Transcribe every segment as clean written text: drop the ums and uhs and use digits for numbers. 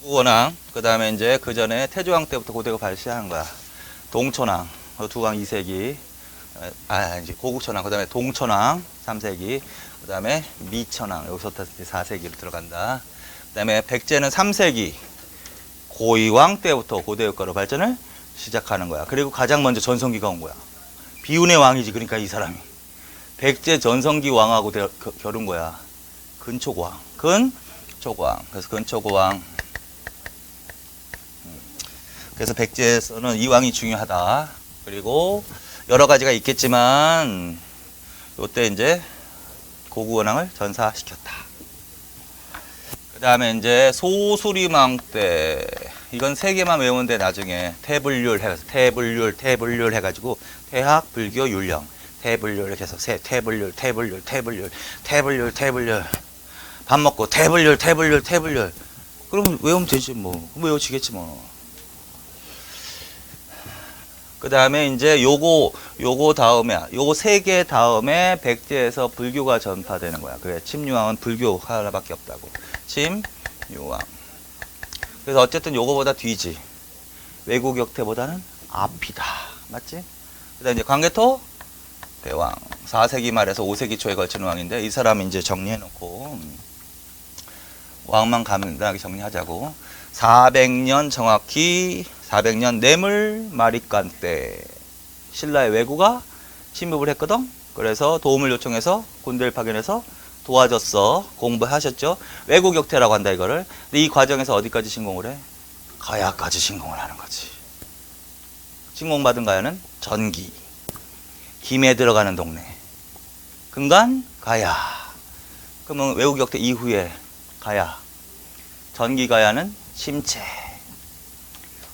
원왕, 그 다음에 이제 그 전에 태조왕 때부터 고대가 발시하는 거야. 동천왕, 두왕 2세기, 이제 고국천왕, 그 다음에 동천왕 3세기, 그 다음에 미천왕, 여기서부터 4세기로 들어간다. 그 다음에 백제는 3세기, 고이왕 때부터 고대 국가로 발전을 시작하는 거야. 그리고 가장 먼저 전성기가 온 거야. 비운의 왕이지. 그러니까 이 사람이 백제 전성기 왕하고 겨룬 거야. 근초고왕. 근초고왕. 그래서 근초고왕. 그래서 백제에서는 이 왕이 중요하다. 그리고 여러 가지가 있겠지만 요때 이제 고구원왕을 전사시켰다. 그 다음에 이제 소수리망 때, 이건 세 개만 외우면 돼. 나중에 태불률 해가지고 태불률 해가지고 태학 불교 율령, 태불률 이렇게 해서 태불률 밥 먹고 태불률 그럼 외우면 되지 뭐. 외워지겠지 뭐. 그 다음에 이제 요거 다음에, 요거 세 개 다음에 백제에서 불교가 전파되는 거야. 그래, 침유왕은 불교 하나밖에 없다고. 침유왕. 그래서 어쨌든 요거보다 뒤지. 외국 역태보다는 앞이다. 맞지? 그 다음에 이제 광개토 대왕. 4세기 말에서 5세기 초에 걸치는 왕인데, 이 사람이 이제 정리해놓고, 왕만 간단하게 정리하자고. 400년 정확히 400년 뇌물 마리간 때 신라의 왜구가 침입을 했거든. 그래서 도움을 요청해서 군대를 파견해서 도와줬어. 공부하셨죠. 왜구 역태라고 한다 이거를. 근데 이 과정에서 어디까지 신공을 해? 가야까지 신공을 하는 거지. 신공받은 가야는 전기, 김에 들어가는 동네, 근간 가야. 그러면 왜구 역태 이후에 가야, 전기 가야는 심체,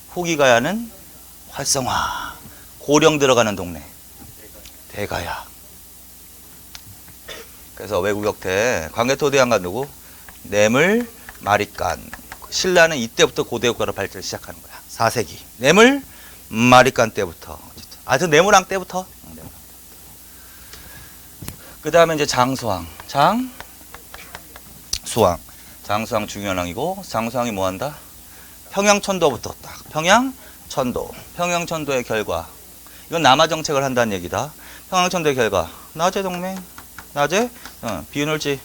후기 가야는 활성화, 고령 들어가는 동네 대가야. 그래서 외국 역태 광개토 대왕과 누구? 뇌물 마리간. 신라는 이때부터 고대 국가로 발전을 시작하는 거야. 4세기 뇌물 마리간 때부터. 하여튼 뇌물왕 때부터. 그 다음에 이제 장수왕. 장수왕 중요한 왕이고, 장수왕이 뭐 한다? 평양천도부터 딱. 평양천도의 결과. 이건 남하 정책을 한다는 얘기다. 평양천도의 결과. 낮의 동맹. 낮에 비유눌지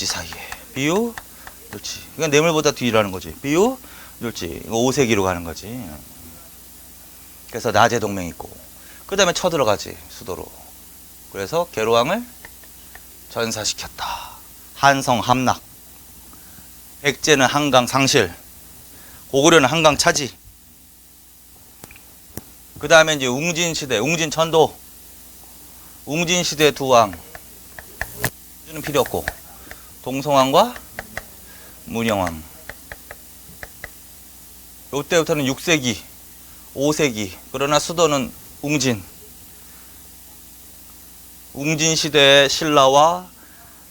사이에. 비유눌지. 이건 뇌물보다 뒤라는 거지. 비유눌지. 이거 5세기로 가는 거지. 그래서 낮의 동맹 있고. 그 다음에 쳐들어가지. 수도로. 그래서 계로왕을 전사시켰다. 한성 함락. 백제는 한강 상실. 고구려는 한강 차지. 그 다음에 이제 웅진시대, 웅진천도. 웅진시대 두 왕. 는 필요 없고. 동성왕과 문영왕. 이때부터는 6세기, 5세기. 그러나 수도는 웅진. 웅진시대의 신라와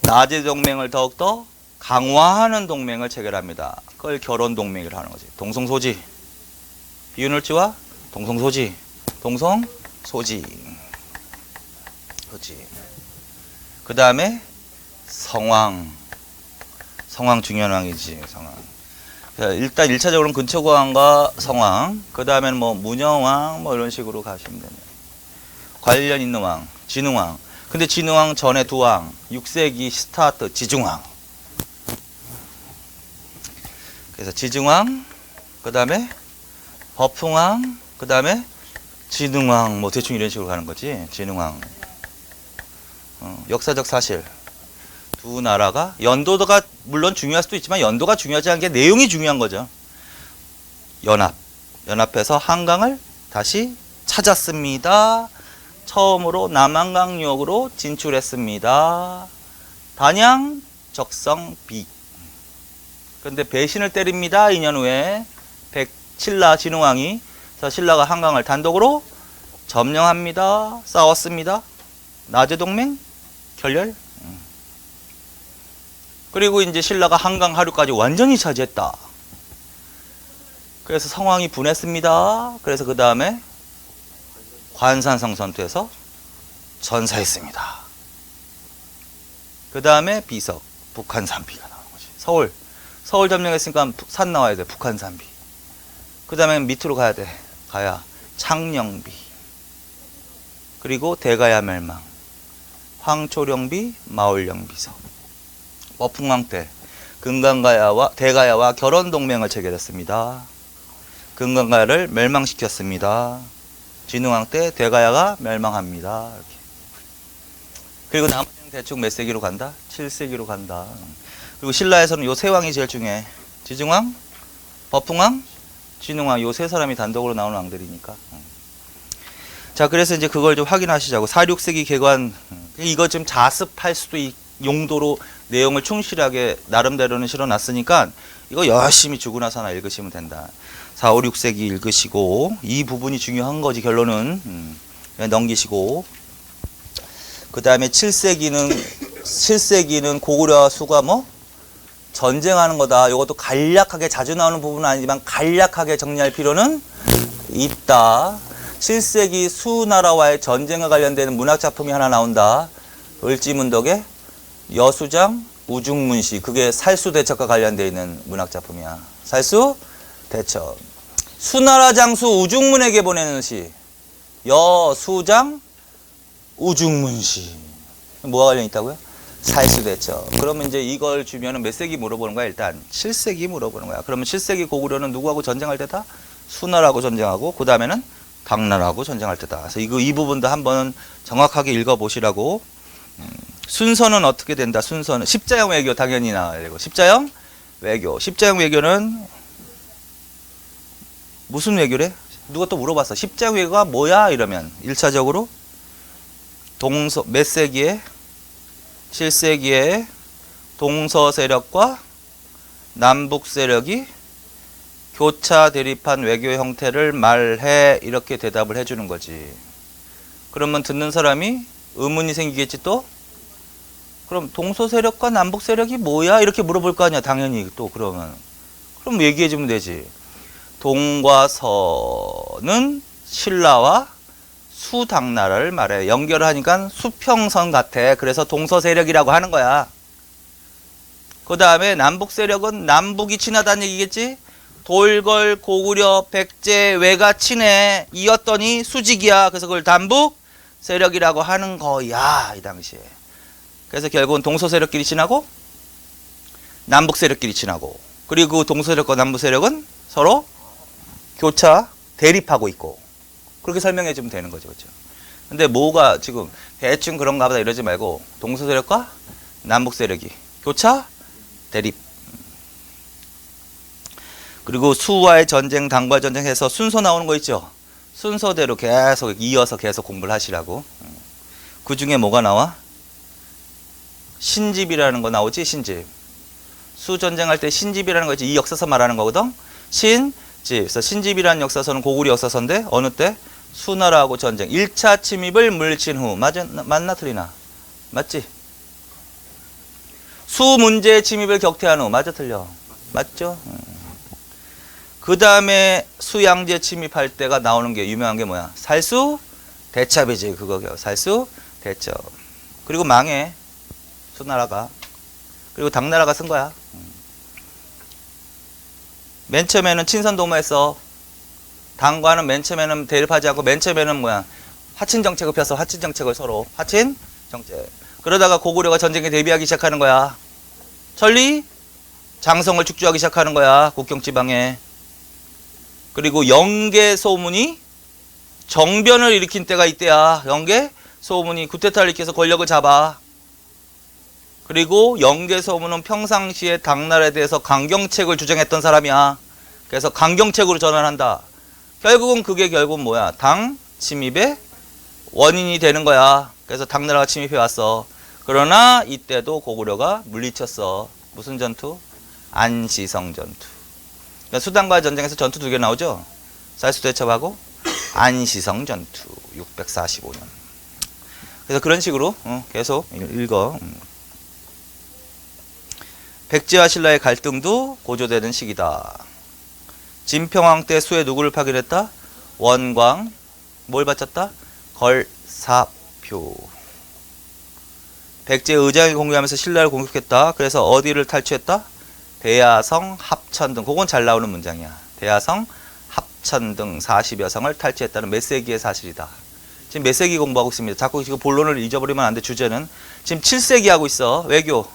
낮의 동맹을 더욱더 강화하는 동맹을 체결합니다. 그걸 결혼동맹이라고 하는 거지. 동성소지. 비유눌지와 동성소지. 그 다음에 성왕. 성왕 중요한 왕이지. 성왕. 일단 1차적으로는 근초고왕과 성왕. 그 다음에는 뭐 문영왕 뭐 이런 식으로 가시면 됩니다. 관련 있는 왕. 진흥왕. 근데 진흥왕 전에 두 왕, 6세기 스타트 지중왕. 그래서 지중왕, 그 다음에 법흥왕, 그 다음에 진흥왕, 뭐 대충 이런 식으로 가는 거지. 진흥왕. 역사적 사실. 두 나라가 연도가 물론 중요할 수도 있지만 연도가 중요하지 않은 게 내용이 중요한 거죠. 연합해서 한강을 다시 찾았습니다. 처음으로 남한강역으로 진출했습니다. 단양, 적성, 비. 그런데 배신을 때립니다. 2년 후에 신라 진흥왕이. 그래서 신라가 한강을 단독으로 점령합니다. 싸웠습니다. 낮의 동맹 결렬. 그리고 이제 신라가 한강 하류까지 완전히 차지했다. 그래서 성왕이 분했습니다. 그래서 그 다음에 관산성 전투에서 전사했습니다. 그 다음에 비석, 북한산비가 나오는 거지. 서울 점령했으니까 산 나와야 돼. 북한산비. 그 다음에 밑으로 가야 돼. 가야 창녕비. 그리고 대가야 멸망. 황초령비, 마올령비석. 머풍왕 때 대가야와 결혼 동맹을 체결했습니다. 금강가야를 멸망시켰습니다. 진흥왕 때 대가야가 멸망합니다. 이렇게. 그리고 나머지는 대충 몇 세기로 간다? 7세기로 간다. 그리고 신라에서는 요 세 왕이 제일 중요해. 지증왕, 버풍왕, 진흥왕. 요 세 사람이 단독으로 나오는 왕들이니까. 자, 그래서 이제 그걸 좀 확인하시자고. 4, 6세기 개관, 이거 좀 자습할 수도 용도로 내용을 충실하게 나름대로는 실어놨으니까 이거 열심히 주고 나서 하나 읽으시면 된다. 4, 5, 6세기 읽으시고, 이 부분이 중요한 거지, 결론은. 넘기시고. 그 다음에 7세기는 고구려와 수가 뭐? 전쟁하는 거다. 이것도 간략하게 자주 나오는 부분은 아니지만 간략하게 정리할 필요는 있다. 7세기 수나라와의 전쟁과 관련되는 문학작품이 하나 나온다. 을지문덕의 여수장 우중문시. 그게 살수대첩과 관련되어 있는 문학작품이야. 살수대첩. 수나라 장수 우중문에게 보내는 시. 여수장 우중문시. 뭐가 관련 있다고요? 살수대첩. 그러면 이제 이걸 주면은 몇 세기 물어보는 거야? 일단 7세기 물어보는 거야. 그러면 7세기 고구려는 누구하고 전쟁할 때다? 수나라하고 전쟁하고, 그 다음에는 당나라하고 전쟁할 때다. 그래서 이 부분도 한번 정확하게 읽어보시라고. 순서는 어떻게 된다? 순서는 십자형 외교 당연히 나와야 되고, 십자형 외교. 십자형 외교는 무슨 외교래? 누가 또 물어봤어. 십자형 외교가 뭐야? 이러면 1차적으로 몇 세기에? 7세기에 동서 세력과 남북 세력이 교차 대립한 외교 형태를 말해. 이렇게 대답을 해주는 거지. 그러면 듣는 사람이 의문이 생기겠지 또? 그럼 동서 세력과 남북 세력이 뭐야? 이렇게 물어볼 거 아니야, 당연히. 또 그러면. 그럼 얘기해주면 되지. 동과 서는 신라와 수당나라를 말해. 연결을 하니까 수평선 같아. 그래서 동서 세력이라고 하는 거야. 그 다음에 남북 세력은 남북이 친하다는 얘기겠지? 돌걸, 고구려, 백제, 외가 친해. 이었더니 수직이야. 그래서 그걸 남북 세력이라고 하는 거야, 이 당시에. 그래서 결국은 동서 세력끼리 친하고 남북 세력끼리 친하고, 그리고 동서 세력과 남북 세력은 서로 교차 대립하고 있고, 그렇게 설명해 주면 되는 거죠. 그렇죠? 근데 뭐가 지금 대충 그런가 보다 이러지 말고, 동서 세력과 남북 세력이 교차 대립. 그리고 수와의 전쟁, 당과의 전쟁 해서 순서 나오는 거 있죠? 순서대로 계속 이어서 계속 공부를 하시라고. 그 중에 뭐가 나와? 신집이라는 거 나오지? 신집. 수전쟁할 때 신집이라는 거지. 이 역사서 말하는 거거든. 신집. 그래서 신집이라는 역사서는 고구려 역사서인데 어느 때? 수나라하고 전쟁. 1차 침입을 물리친 후. 맞나 틀리나? 맞지? 수 문제의 침입을 격퇴한 후. 맞아 틀려? 맞죠? 그 다음에 수양제 침입할 때가 나오는 게 유명한 게 뭐야? 살수 대첩이지. 그거 살수 대첩. 그리고 망해. 수나라가. 그리고 당나라가 쓴 거야. 맨 처음에는 친선도모했어. 당과는 맨 처음에는 대립하지 않고 맨 처음에는 뭐야? 화친 정책을 펴서 화친 정책을 서로. 화친 정책. 그러다가 고구려가 전쟁에 대비하기 시작하는 거야. 천리 장성을 축조하기 시작하는 거야. 국경지방에. 그리고 영계 소문이 정변을 일으킨 때가 이때야. 영계 소문이 구테타를 일으켜서 권력을 잡아. 그리고 영계 소문은 평상시에 당나라에 대해서 강경책을 주장했던 사람이야. 그래서 강경책으로 전환한다. 결국은 그게 결국은 뭐야? 당 침입의 원인이 되는 거야. 그래서 당나라가 침입해 왔어. 그러나 이때도 고구려가 물리쳤어. 무슨 전투? 안시성 전투. 그러니까 수당과의 전쟁에서 전투 2개 나오죠? 살수대첩하고 안시성 전투 645년. 그래서 그런 식으로 계속 읽어. 백제와 신라의 갈등도 고조되는 시기다. 진평왕 때 수에 누구를 파견했다? 원광. 뭘 바쳤다? 걸사표. 백제 의장이 공격하면서 신라를 공격했다. 그래서 어디를 탈취했다? 대야성, 합천 등. 그건 잘 나오는 문장이야. 대야성, 합천 등 40여 성을 탈취했다는 몇 세기의 사실이다. 지금 몇 세기 공부하고 있습니다. 자꾸 지금 본론을 잊어버리면 안 돼. 주제는 지금 7세기 하고 있어. 외교.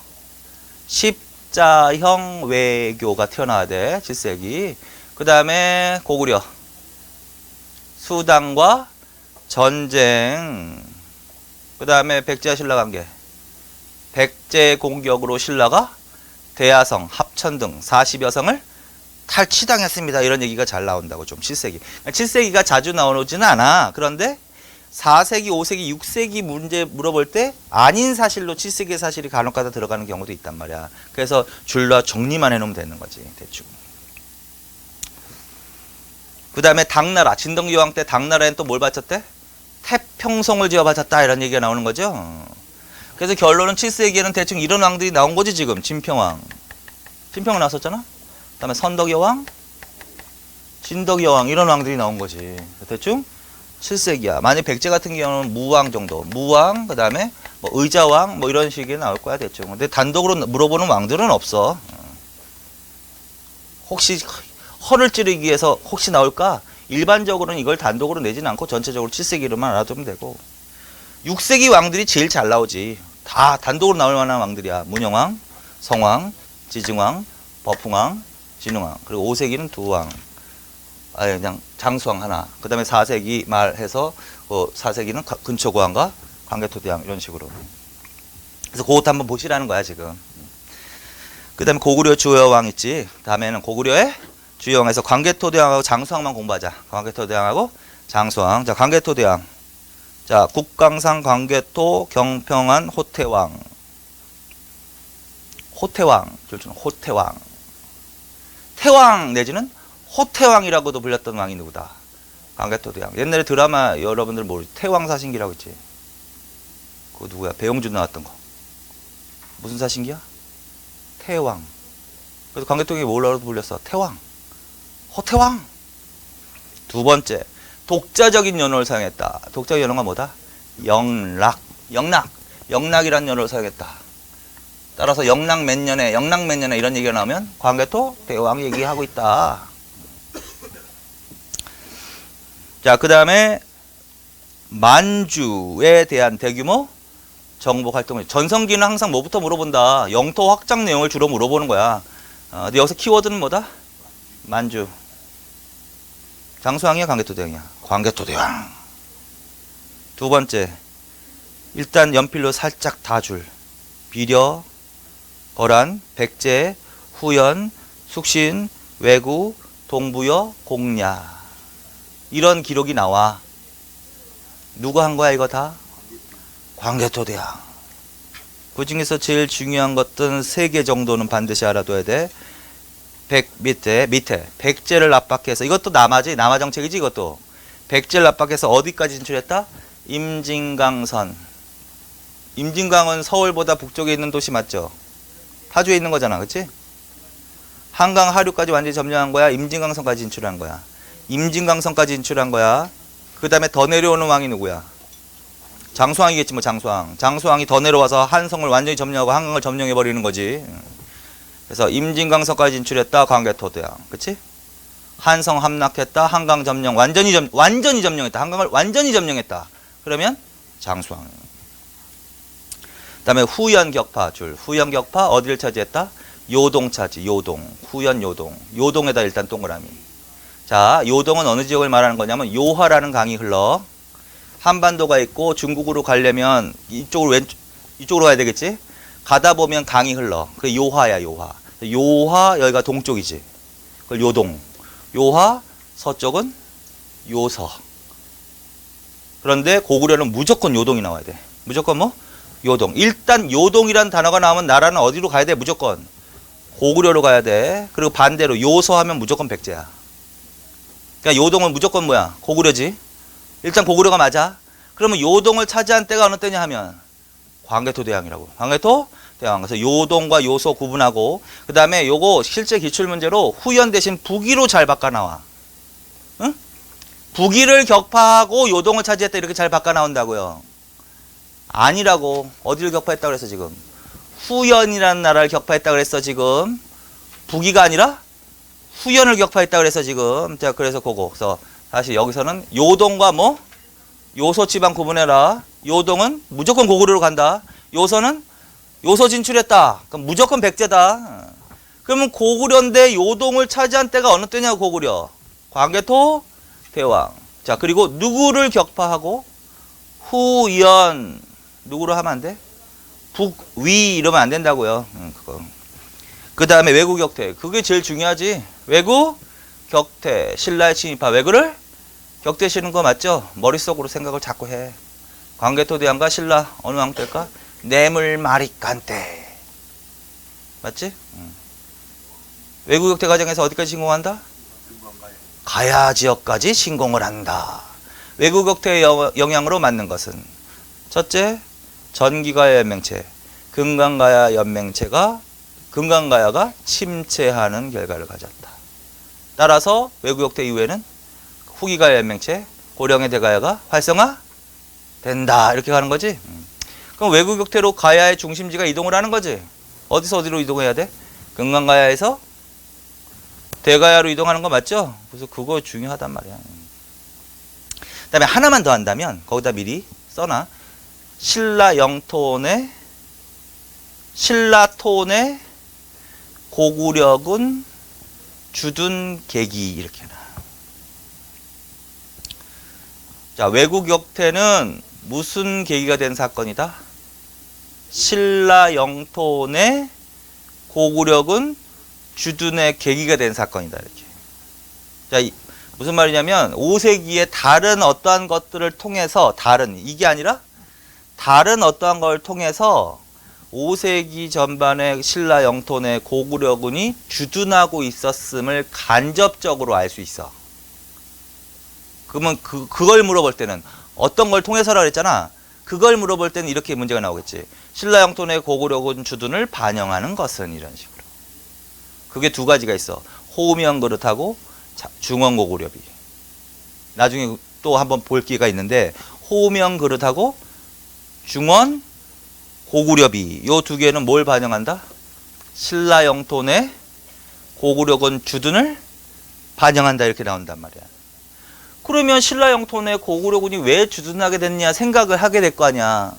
십자형 외교가 튀어나와야 돼. 7세기. 그 다음에 고구려. 수당과 전쟁. 그 다음에 백제와 신라 관계. 백제 공격으로 신라가 대야성, 합천 등 40여 성을 탈취당했습니다. 이런 얘기가 잘 나온다고. 좀 7세기. 7세기가 자주 나오지는 않아. 그런데 4세기, 5세기, 6세기 문제 물어볼 때 아닌 사실로 7세기의 사실이 간혹가다 들어가는 경우도 있단 말이야. 그래서 줄라 정리만 해놓으면 되는 거지. 대충. 그 다음에 당나라. 진덕여왕 때 당나라엔 또 뭘 바쳤대? 태평성을 지어 바쳤다. 이런 얘기가 나오는 거죠. 그래서 결론은 7세기에는 대충 이런 왕들이 나온 거지 지금. 진평왕. 진평왕 나왔었잖아. 그 다음에 선덕여왕, 진덕여왕 이런 왕들이 나온 거지. 대충 7세기야. 만약 백제 같은 경우는 무왕 정도. 무왕, 그 다음에 뭐 의자왕 뭐 이런 식이 나올 거야 대충. 근데 단독으로 물어보는 왕들은 없어. 혹시 허를 찌르기 위해서 혹시 나올까? 일반적으로는 이걸 단독으로 내지는 않고 전체적으로 7세기로만 알아두면 되고. 6세기 왕들이 제일 잘 나오지. 다 단독으로 나올 만한 왕들이야. 문영왕, 성왕, 지증왕, 버풍왕, 진흥왕. 그리고 5세기는 두 왕. 아예 그냥 장수왕 하나. 그 다음에 4세기 말해서 4세기는 근초고왕과 광개토대왕 이런 식으로. 그래서 그것도 한번 보시라는 거야 지금. 그 다음에 고구려 주여왕 있지. 다음에는 고구려의 주여왕에서 광개토대왕하고 장수왕만 공부하자. 광개토대왕하고 장수왕. 자, 광개토대왕. 자, 국강상 광개토 경평안 호태왕. 호태왕. 호태왕. 태왕 내지는 호태왕이라고도 불렸던 왕이 누구다? 광개토대왕. 옛날에 드라마 여러분들 모르죠? 태왕사신기라고 있지. 그거 누구야? 배용준 나왔던 거. 무슨 사신기야? 태왕. 그래서 광개토대왕이 뭐라고 불렸어? 태왕. 호태왕. 두 번째, 독자적인 연호를 사용했다. 독자적 연호가 뭐다? 영락. 영락이라는 연호를 사용했다. 따라서 영락 몇 년에 이런 얘기가 나오면 광개토 대왕 얘기하고 있다. 자, 그 다음에 만주에 대한 대규모 정복 활동을. 전성기는 항상 뭐부터 물어본다? 영토 확장 내용을 주로 물어보는 거야. 근데 여기서 키워드는 뭐다? 만주. 장수왕이야, 광개토대왕이야? 광개토대왕. 두 번째, 일단 연필로 살짝 다 줄. 비려, 거란, 백제, 후연, 숙신, 왜구, 동부여, 공야. 이런 기록이 나와. 누가 한 거야 이거 다? 광개토대왕. 그 중에서 제일 중요한 것들은 3개 정도는 반드시 알아둬야 돼. 밑에 백제를 압박해서, 이것도 남아지, 남아 정책이지 이것도. 백제를 압박해서 어디까지 진출했다? 임진강선. 임진강은 서울보다 북쪽에 있는 도시 맞죠? 파주에 있는 거잖아, 그치? 한강 하류까지 완전히 점령한 거야? 임진강선까지 진출한 거야? 임진강선까지 진출한 거야. 그 다음에 더 내려오는 왕이 누구야? 장수왕이겠지 뭐. 장수왕이 더 내려와서 한성을 완전히 점령하고 한강을 점령해버리는 거지. 그래서 임진강선까지 진출했다. 광개토대왕. 그치? 한성 함락했다. 한강 점령. 완전히 점령했다. 한강을 완전히 점령했다. 그러면 장수왕. 그 다음에 후연 격파 줄. 후연 격파 어디를 차지했다? 요동 차지. 요동. 후연 요동. 요동에다 일단 동그라미. 자, 요동은 어느 지역을 말하는 거냐면 요하라는 강이 흘러. 한반도가 있고 중국으로 가려면 이쪽으로 가야 되겠지? 가다 보면 강이 흘러. 그게 요하야, 요하. 요하 여기가 동쪽이지. 그걸 요동. 요하 서쪽은 요서. 그런데 고구려는 무조건 요동이 나와야 돼. 무조건 뭐? 요동. 일단 요동이란 단어가 나오면 나라는 어디로 가야 돼? 무조건 고구려로 가야 돼. 그리고 반대로 요서 하면 무조건 백제야. 그러니까 요동은 무조건 뭐야? 고구려지. 일단 고구려가 맞아. 그러면 요동을 차지한 때가 어느 때냐 하면 광개토대왕이라고. 광개토대왕. 그래서 요동과 요소 구분하고, 그 다음에 요거 실제 기출문제로 후연 대신 북위로 잘 바꿔 나와. 응? 북위를 격파하고 요동을 차지했다 이렇게 잘 바꿔 나온다고요. 아니라고. 어디를 격파했다 그랬어 지금? 후연이라는 나라를 격파했다 그랬어 지금. 북이가 아니라 후연을 격파했다 그랬어 지금. 자, 그래서 그거. 그래서 다시 여기서는 요동과 뭐? 요소 지방 구분해라. 요동은 무조건 고구려로 간다. 요소는 요소 진출했다. 그럼 무조건 백제다. 그러면 고구려인데 요동을 차지한 때가 어느 때냐고. 고구려. 광개토 대왕. 자, 그리고 누구를 격파하고 후연 누구로 하면 안 돼? 북위 이러면 안 된다고요. 그거. 그 다음에 왜구 격퇴. 그게 제일 중요하지. 왜구 격퇴. 신라의 침입파. 왜구를 격퇴시는 거 맞죠? 머릿속으로 생각을 자꾸 해. 광개토 대왕과 신라 어느 왕 때일까? 뇌물마리간 때. 맞지? 왜구 격퇴 과정에서 어디까지 신공한다? 가야 지역까지 신공을 한다. 왜구 격퇴의 영향으로 맞는 것은 첫째, 전기가야 연맹체, 금강가야 연맹체가 금강가야가 침체하는 결과를 가졌다. 따라서 왜구 격퇴 이후에는 후기가야 연맹체, 고령의 대가야가 활성화 된다. 이렇게 가는 거지. 그럼 왜구 격퇴로 가야의 중심지가 이동을 하는 거지. 어디서 어디로 이동해야 돼? 금강가야에서 대가야로 이동하는 거 맞죠? 그래서 그거 중요하단 말이야. 그 다음에 하나만 더 한다면 거기다 미리 써놔. 신라 영토의 신라톤의 고구려군 주둔 계기 이렇게 해놔. 자, 왜구 격퇴는 무슨 계기가 된 사건이다? 신라 영토의 고구려군 주둔의 계기가 된 사건이다. 이렇게. 자, 무슨 말이냐면 5세기에 다른 어떠한 것들을 통해서 이게 아니라 다른 어떠한 걸 통해서 5세기 전반에 신라 영토 내 고구려군이 주둔하고 있었음을 간접적으로 알 수 있어. 그러면 그걸 물어볼 때는 어떤 걸 통해서라 그랬잖아. 그걸 물어볼 때는 이렇게 문제가 나오겠지. 신라 영토 내 고구려군 주둔을 반영하는 것은 이런 식으로. 그게 두 가지가 있어. 호명 그릇하고 중원 고구려비. 나중에 또 한번 볼 기회가 있는데 호명 그릇하고 중원 고구려비 요 두 개는 뭘 반영한다? 신라 영토 내 고구려군 주둔을 반영한다 이렇게 나온단 말이야. 그러면 신라 영토 내 고구려군이 왜 주둔하게 됐냐 생각을 하게 될 거 아니야.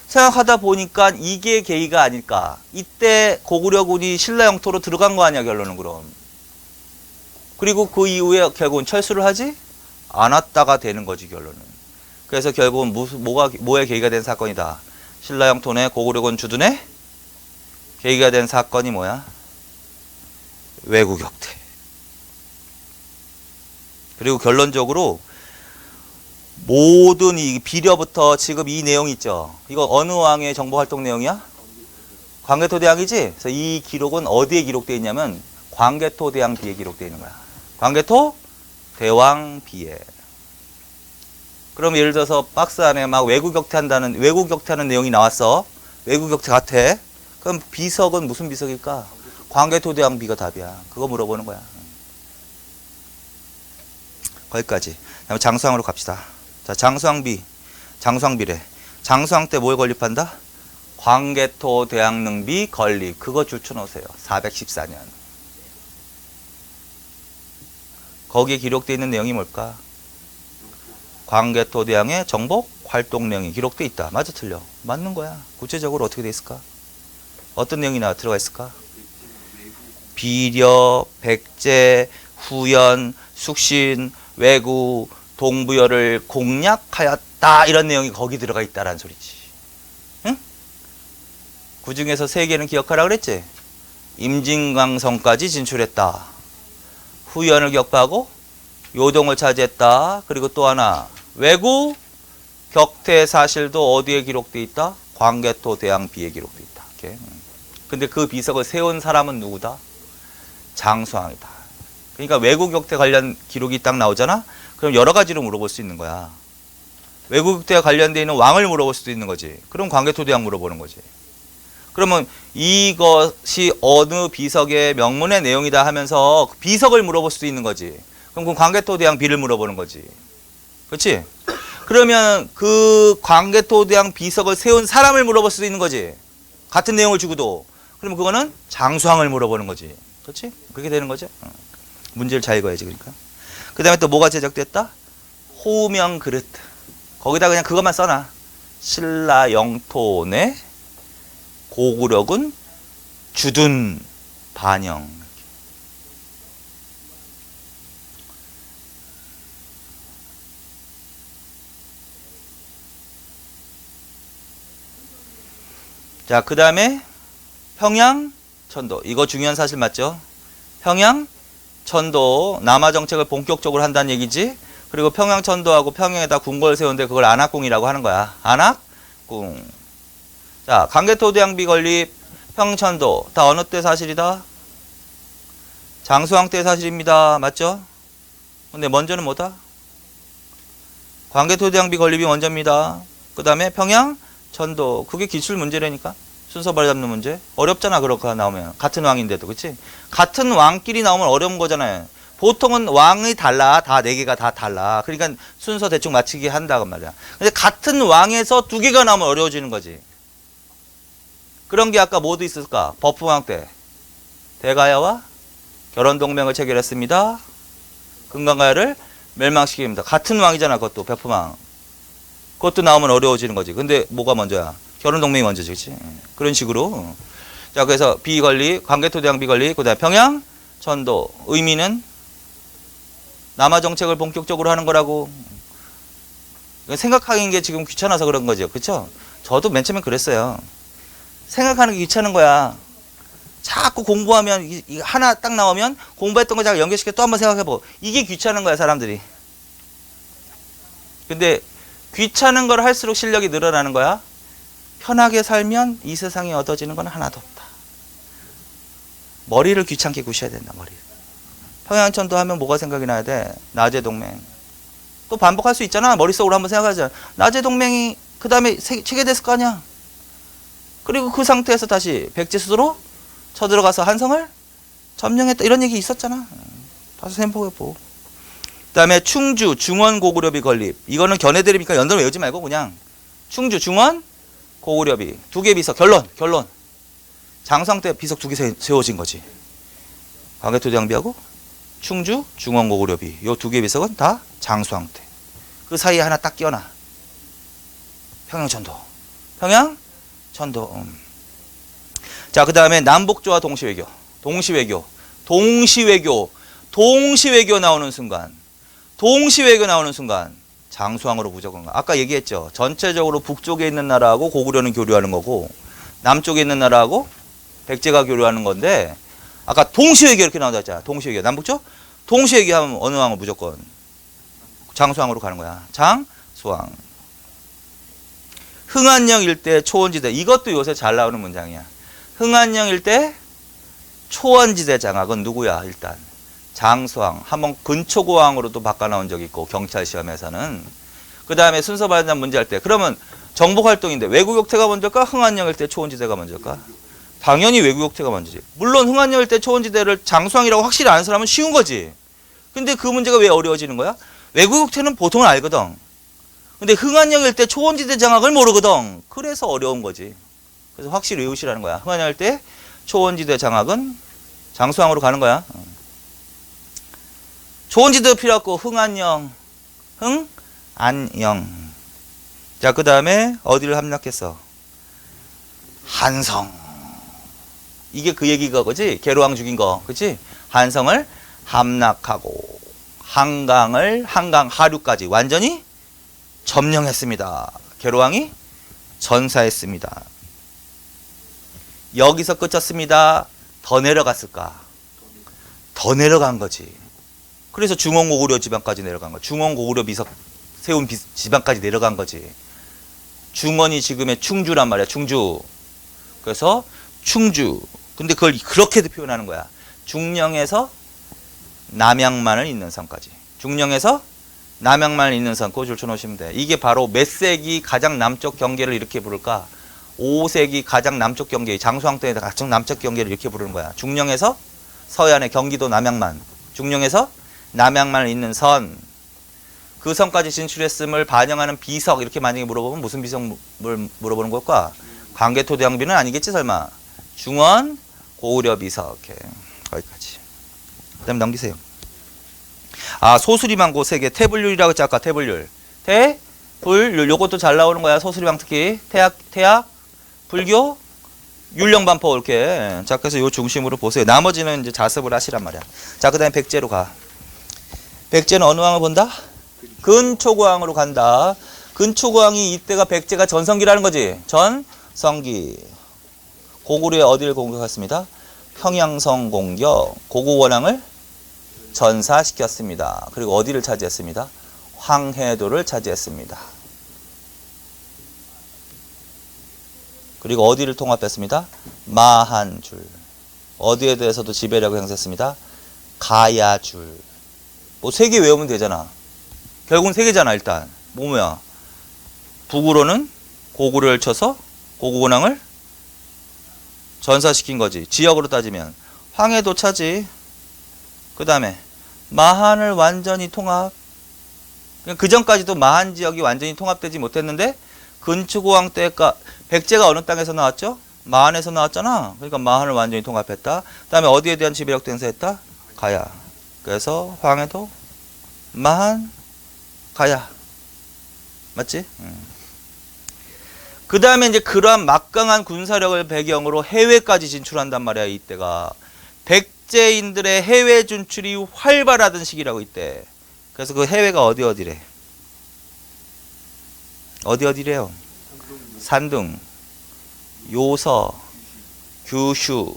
생각하다 보니까 이게 계기가 아닐까. 이때 고구려군이 신라 영토로 들어간 거 아니야 결론은 그럼. 그리고 그 이후에 결국은 철수를 하지 않았다가 되는 거지 결론은. 그래서 결국은 뭐의 계기가 된 사건이다. 신라 영토 내 고구려군 주둔의 계기가 된 사건이 뭐야? 왜구 격퇴. 그리고 결론적으로 모든 이 비려부터 지금 이 내용 있죠. 이거 어느 왕의 정보활동 내용이야? 광개토 대왕이지? 그래서 이 기록은 어디에 기록되어 있냐면 광개토 대왕 비에 기록되어 있는 거야. 광개토 대왕 비에. 그럼 예를 들어서 박스 안에 막 왜구 격퇴하는 내용이 나왔어. 왜구 격퇴 같아. 그럼 비석은 무슨 비석일까? 광개토 대왕 비가 답이야. 그거 물어보는 거야. 거기까지. 다음에 장수왕으로 갑시다. 자, 장수왕비. 장수왕비래. 장수왕 때 뭘 건립한다? 광개토 대왕릉비 건립. 그거 줄쳐놓으세요. 414년. 거기에 기록되어 있는 내용이 뭘까? 광개토 대왕의 정복 활동 내용이 기록되어 있다. 맞아 틀려? 맞는 거야. 구체적으로 어떻게 돼 있을까? 어떤 내용이 들어가 있을까? 비려, 백제, 후연, 숙신, 왜구, 동부여를 공략하였다. 이런 내용이 거기 들어가 있다라는 소리지. 응? 그 중에서 세 개는 기억하라 그랬지? 임진강성까지 진출했다. 후연을 격파하고 요동을 차지했다. 그리고 또 하나 왜구 격퇴 사실도 어디에 기록되어 있다? 광개토 대왕 비에 기록되어 있다. 이렇게. 근데 그 비석을 세운 사람은 누구다? 장수왕이다. 그러니까 왜구 격퇴 관련 기록이 딱 나오잖아? 그럼 여러 가지로 물어볼 수 있는 거야. 왜구 격퇴와 관련되어 있는 왕을 물어볼 수도 있는 거지. 그럼 광개토 대왕 물어보는 거지. 그러면 이것이 어느 비석의 명문의 내용이다 하면서 비석을 물어볼 수도 있는 거지. 그럼 광개토 대왕 비를 물어보는 거지. 그렇지? 그러면 그 광개토대왕 비석을 세운 사람을 물어볼 수도 있는 거지. 같은 내용을 주고도. 그러면 그거는 장수왕을 물어보는 거지. 그렇지? 그렇게 되는 거죠. 문제를 잘 읽어야지. 그러니까. 그 다음에 또 뭐가 제작됐다? 호명 그릇. 거기다 그냥 그것만 써놔. 신라 영토내 고구려군 주둔 반영. 자, 그 다음에 평양 천도. 이거 중요한 사실 맞죠? 평양 천도 남하 정책을 본격적으로 한다는 얘기지. 그리고 평양 천도하고 평양에다 궁궐 세우는데 그걸 안학궁이라고 하는 거야. 안학궁. 자, 광개토대왕비 건립, 평천도 다 어느 때 사실이다? 장수왕 때 사실입니다. 맞죠? 근데 먼저는 뭐다? 광개토대왕비 건립이 먼저입니다. 그 다음에 평양 천도. 그게 기출 문제라니까. 순서발 잡는 문제. 어렵잖아. 그렇게 나오면. 같은 왕인데도. 그치? 같은 왕끼리 나오면 어려운 거잖아요. 보통은 왕이 달라. 다 4개가 다 달라. 그러니까 순서 대충 맞추기 한다고 말이야. 근데 같은 왕에서 2개가 나오면 어려워지는 거지. 그런 게 아까 뭐도 있을까? 버프왕 때 대가야와 결혼동맹을 체결했습니다. 금강가야를 멸망시킵니다. 같은 왕이잖아. 그것도 베프왕. 그것도 나오면 어려워지는 거지. 근데 뭐가 먼저야? 결혼동맹이 먼저지. 그치? 그런 식으로. 자, 그래서 비건립, 광개토대왕 비건립, 그 다음에 평양 천도. 의미는 남하 정책을 본격적으로 하는 거라고. 생각하는 게 지금 귀찮아서 그런 거죠. 그쵸? 저도 맨 처음에 그랬어요. 생각하는 게 귀찮은 거야. 자꾸 공부하면, 이 하나 딱 나오면 공부했던 거 자꾸 연결시켜 또 한번 생각해보고. 이게 귀찮은 거야, 사람들이. 근데 귀찮은 걸 할수록 실력이 늘어나는 거야. 편하게 살면 이 세상에 얻어지는 건 하나도 없다. 머리를 귀찮게 구셔야 된다. 머리를. 평양천도 하면 뭐가 생각이 나야 돼? 나제동맹. 또 반복할 수 있잖아. 머릿속으로 한번 생각하자. 나제동맹이 그 다음에 체결됐을 거 아니야. 그리고 그 상태에서 다시 백제수도로 쳐들어가서 한성을 점령했다. 이런 얘기 있었잖아. 다시 생각해보고. 그 다음에 충주 중원고구려비 건립. 이거는 견해드립니까? 연도를 외우지 말고 그냥 충주 중원 고구려비 2개 비석. 결론. 장수왕 때 비석 2개 세워진 거지. 광개토대왕비하고 충주 중원고구려비 요 2개 비석은 다 장수왕 때. 그 사이에 하나 딱 끼워놔. 평양천도. 자, 그 다음에 남북조와 동시외교. 동시외교 나오는 순간 장수왕으로 무조건 가. 아까 얘기했죠. 전체적으로 북쪽에 있는 나라하고 고구려는 교류하는 거고 남쪽에 있는 나라하고 백제가 교류하는 건데 아까 동시외교 이렇게 나온다 했잖아. 동시외교. 남북조? 동시외교 하면 어느 왕을 무조건 장수왕으로 가는 거야. 장수왕. 흥안령 일대 초원지대. 이것도 요새 잘 나오는 문장이야. 흥안령 일대 초원지대 장악은 누구야? 일단 장수왕. 한번 근초고왕으로도 바꿔 나온 적이 있고 경찰 시험에서는. 그 다음에 순서 발전 문제 할 때 그러면 정복활동인데 외국욕태가 먼저일까? 흥안령 일대 초원지대가 먼저일까? 당연히 외국욕태가 먼저지. 물론 흥안령 일대 초원지대를 장수왕이라고 확실히 아는 사람은 쉬운 거지. 근데 그 문제가 왜 어려워지는 거야? 외국욕태는 보통은 알거든. 근데 흥안령 일대 초원지대 장악을 모르거든. 그래서 어려운 거지. 그래서 확실히 외우시라는 거야. 흥안령 일대 초원지대 장악은 장수왕으로 가는 거야. 초원지대도 필요 없고 흥안령. 자, 그 다음에 어디를 함락했어? 한성. 이게 그 얘기가 그지? 계로왕 죽인 거. 그치? 한성을 함락하고 한강 하류까지 완전히 점령했습니다. 계로왕이 전사했습니다. 여기서 끝쳤습니다. 더 내려갔을까? 더 내려간 거지. 그래서 중원고구려 지방까지 내려간 거야. 중원고구려 비석 세운 지방까지 내려간 거지. 중원이 지금의 충주란 말이야. 충주. 그래서 충주. 근데 그걸 그렇게도 표현하는 거야. 중령에서 남양만을 잇는 선까지. 중령에서 남양만을 잇는 선. 그거 줄쳐놓으시면 돼. 이게 바로 몇 세기 가장 남쪽 경계를 이렇게 부를까? 5세기 가장 남쪽 경계. 장수왕 때에 가장 남쪽 경계를 이렇게 부르는 거야. 중령에서 서해안의 경기도 남양만. 중령에서 남양만을 잇는 선. 그 성까지 진출했음을 반영하는 비석 이렇게 만약에 물어보면 무슨 비석을 물어보는 걸까? 광개토대왕비는 아니겠지 설마. 중원 고구려 비석. 이렇게 거기까지. 그다음에 넘기세요. 아 소수리망고 3개. 태불률이라고 했지 아까. 태불률. 태불률 요것도 잘 나오는 거야. 소수리망 특히. 태약 불교 율령반포 이렇게. 자 그래서 요 중심으로 보세요. 나머지는 이제 자습을 하시란 말이야. 자 그다음에 백제로 가. 백제는 어느 왕을 본다? 근초고왕으로 간다. 근초고왕이 이때가 백제가 전성기라는 거지. 전성기. 고구려의 어디를 공격했습니다? 평양성 공격. 고구원왕을 전사시켰습니다. 그리고 어디를 차지했습니다? 황해도를 차지했습니다. 그리고 어디를 통합했습니다? 마한줄. 어디에 대해서도 지배력을 행사했습니다? 가야줄. 뭐 3개 외우면 되잖아. 결국은 3개잖아 일단. 뭐야? 북으로는 고구려를 쳐서 고구원왕을 전사시킨 거지. 지역으로 따지면 황해도 차지. 그 다음에 마한을 완전히 통합. 그 전까지도 마한 지역이 완전히 통합되지 못했는데 근초고왕 때가 백제가 어느 땅에서 나왔죠? 마한에서 나왔잖아. 그러니까 마한을 완전히 통합했다. 그 다음에 어디에 대한 지배력도 행사했다? 가야. 그래서 황해도, 마한, 가야. 맞지? 그 다음에 이제 그러한 막강한 군사력을 배경으로 해외까지 진출한단 말이야, 이때가. 백제인들의 해외 진출이 활발하던 시기라고, 이때. 그래서 그 해외가 어디래? 어디래요? 산둥, 요서, 규슈.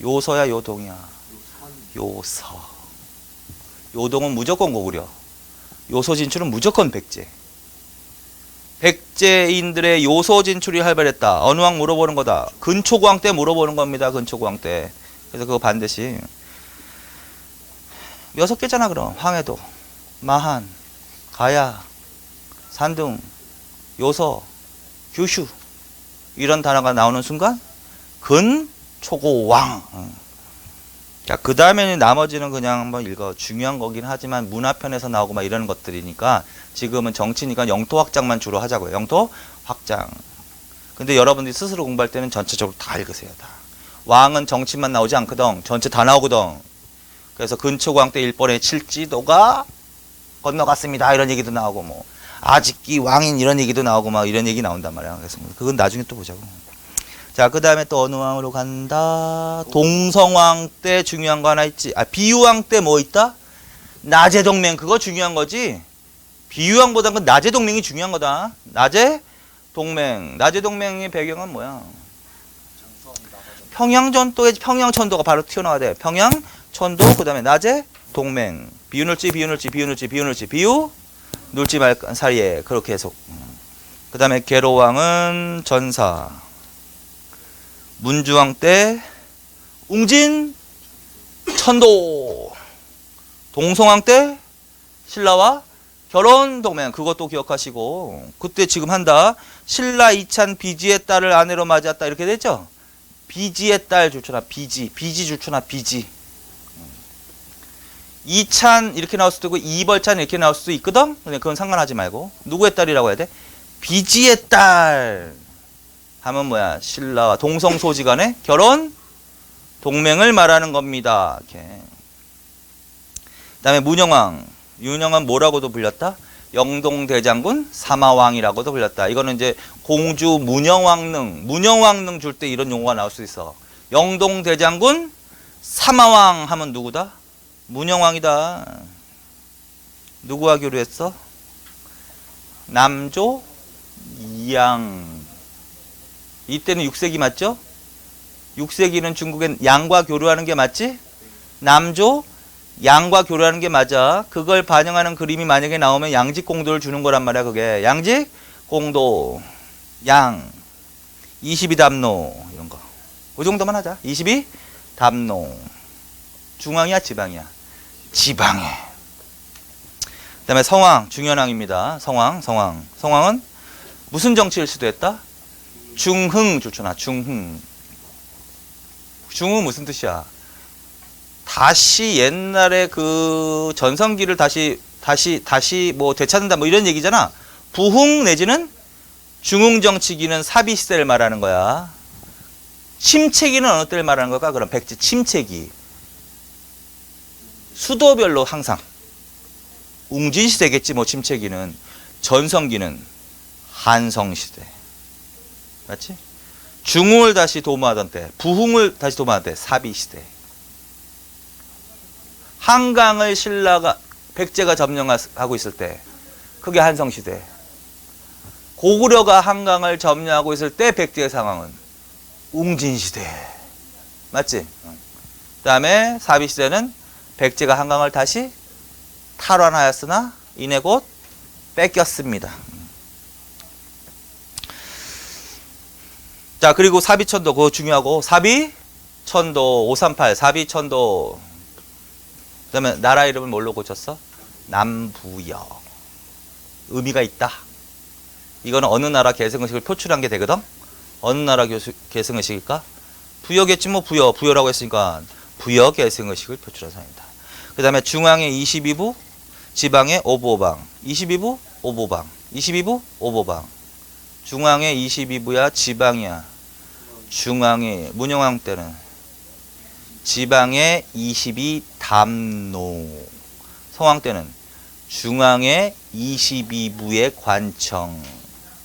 요서야, 요동이야. 요서. 요동은 무조건 고구려. 요소 진출은 무조건 백제. 백제인들의 요소 진출이 활발했다. 어느 왕 물어보는 거다. 근초고왕 때 물어보는 겁니다. 근초고왕 때. 그래서 그거 반드시 6개잖아 그럼. 황해도, 마한, 가야, 산둥, 요서, 규슈 이런 단어가 나오는 순간 근초고왕. 자, 그 다음에는 나머지는 그냥 한번 읽어. 중요한 거긴 하지만 문화편에서 나오고 막 이런 것들이니까 지금은 정치니까 영토 확장만 주로 하자고요. 영토 확장. 근데 여러분들이 스스로 공부할 때는 전체적으로 다 읽으세요. 다. 왕은 정치만 나오지 않거든. 전체 다 나오거든. 그래서 근초고왕 때 일본의 칠지도가 건너갔습니다. 이런 얘기도 나오고 뭐 아직기 왕인 이런 얘기도 나오고 막 이런 얘기 나온단 말이야. 그래서 그건 나중에 또 보자고. 자, 그 다음에 또 어느 왕으로 간다? 동성왕 때 중요한 거 하나 있지. 아, 비유왕 때 뭐 있다? 나제동맹. 그거 중요한 거지. 비유왕보다는 그 나제동맹이 중요한 거다. 나제동맹. 나제동맹의 배경은 뭐야? 평양천도가 바로 튀어나와야 돼. 평양천도, 그 다음에 나제동맹. 비유, 눌지 말 사이에. 그렇게 해서. 그 다음에 계로왕은 전사. 문주왕 때 웅진 천도. 동성왕 때 신라와 결혼 동맹. 그것도 기억하시고. 그때 지금 한다. 신라 이찬 비지의 딸을 아내로 맞이했다. 이렇게 됐죠? 비지의 딸 줄쳐나 비지 줄쳐나 비지. 이찬 이렇게 나올 수도 있고 이벌찬 이렇게 나올 수도 있거든. 근데 그건 상관하지 말고 누구의 딸이라고 해야 돼? 비지의 딸 하면 뭐야? 신라와 동성소지 간의 결혼 동맹을 말하는 겁니다. 이렇게. 그다음에 문영왕. 윤영은 뭐라고도 불렸다? 영동대장군 사마왕이라고도 불렸다. 이거는 이제 공주 문영왕릉 줄 때 이런 용어가 나올 수 있어. 영동대장군 사마왕 하면 누구다? 문영왕이다. 누구와 교류했어? 남조 양. 이때는 6세기 맞죠? 6세기는 중국엔 양과 교류하는 게 맞지? 남조 양과 교류하는 게 맞아. 그걸 반영하는 그림이 만약에 나오면 양직공도를 주는 거란 말이야. 그게 양직공도 양 22담로 이런 거. 그 정도만 하자. 22담로. 중앙이야 지방이야? 지방에. 그 다음에 성왕 중현왕입니다. 성왕은 무슨 정치를 시도했다? 중흥 좋잖아. 중흥 무슨 뜻이야? 다시 옛날에 그 전성기를 다시 뭐 되찾는다 뭐 이런 얘기잖아. 부흥 내지는 중흥 정치기는 사비 시대를 말하는 거야. 침체기는 어느 때를 말하는 걸까? 그럼 백제 침체기. 수도별로 항상 웅진 시대겠지 뭐 침체기는. 전성기는 한성 시대. 맞지? 중흥을 다시 도모하던 때, 부흥을 다시 도모하던 때 사비 시대. 한강을 신라가 백제가 점령하고 있을 때 그게 한성 시대. 고구려가 한강을 점령하고 있을 때 백제의 상황은 웅진 시대. 맞지? 그다음에 사비 시대는 백제가 한강을 다시 탈환하였으나 이내 곧 뺏겼습니다. 자, 그리고 사비천도 그거 중요하고, 사비천도 538 사비천도. 그다음에 나라 이름을 뭘로 고쳤어? 남부여. 의미가 있다. 이거는 어느 나라 계승의식을 표출한 게 되거든. 어느 나라 계승의식일까? 부여겠지 뭐. 부여라고 했으니까 부여 계승의식을 표출한 사람이다. 그 다음에 중앙의 22부, 지방의 오보방. 22부 오보방. 22부 오보방. 중앙의 22부야 지방이야. 중앙의 문영왕 때는 지방의 22담노. 성왕 때는 중앙의 22부의 관청.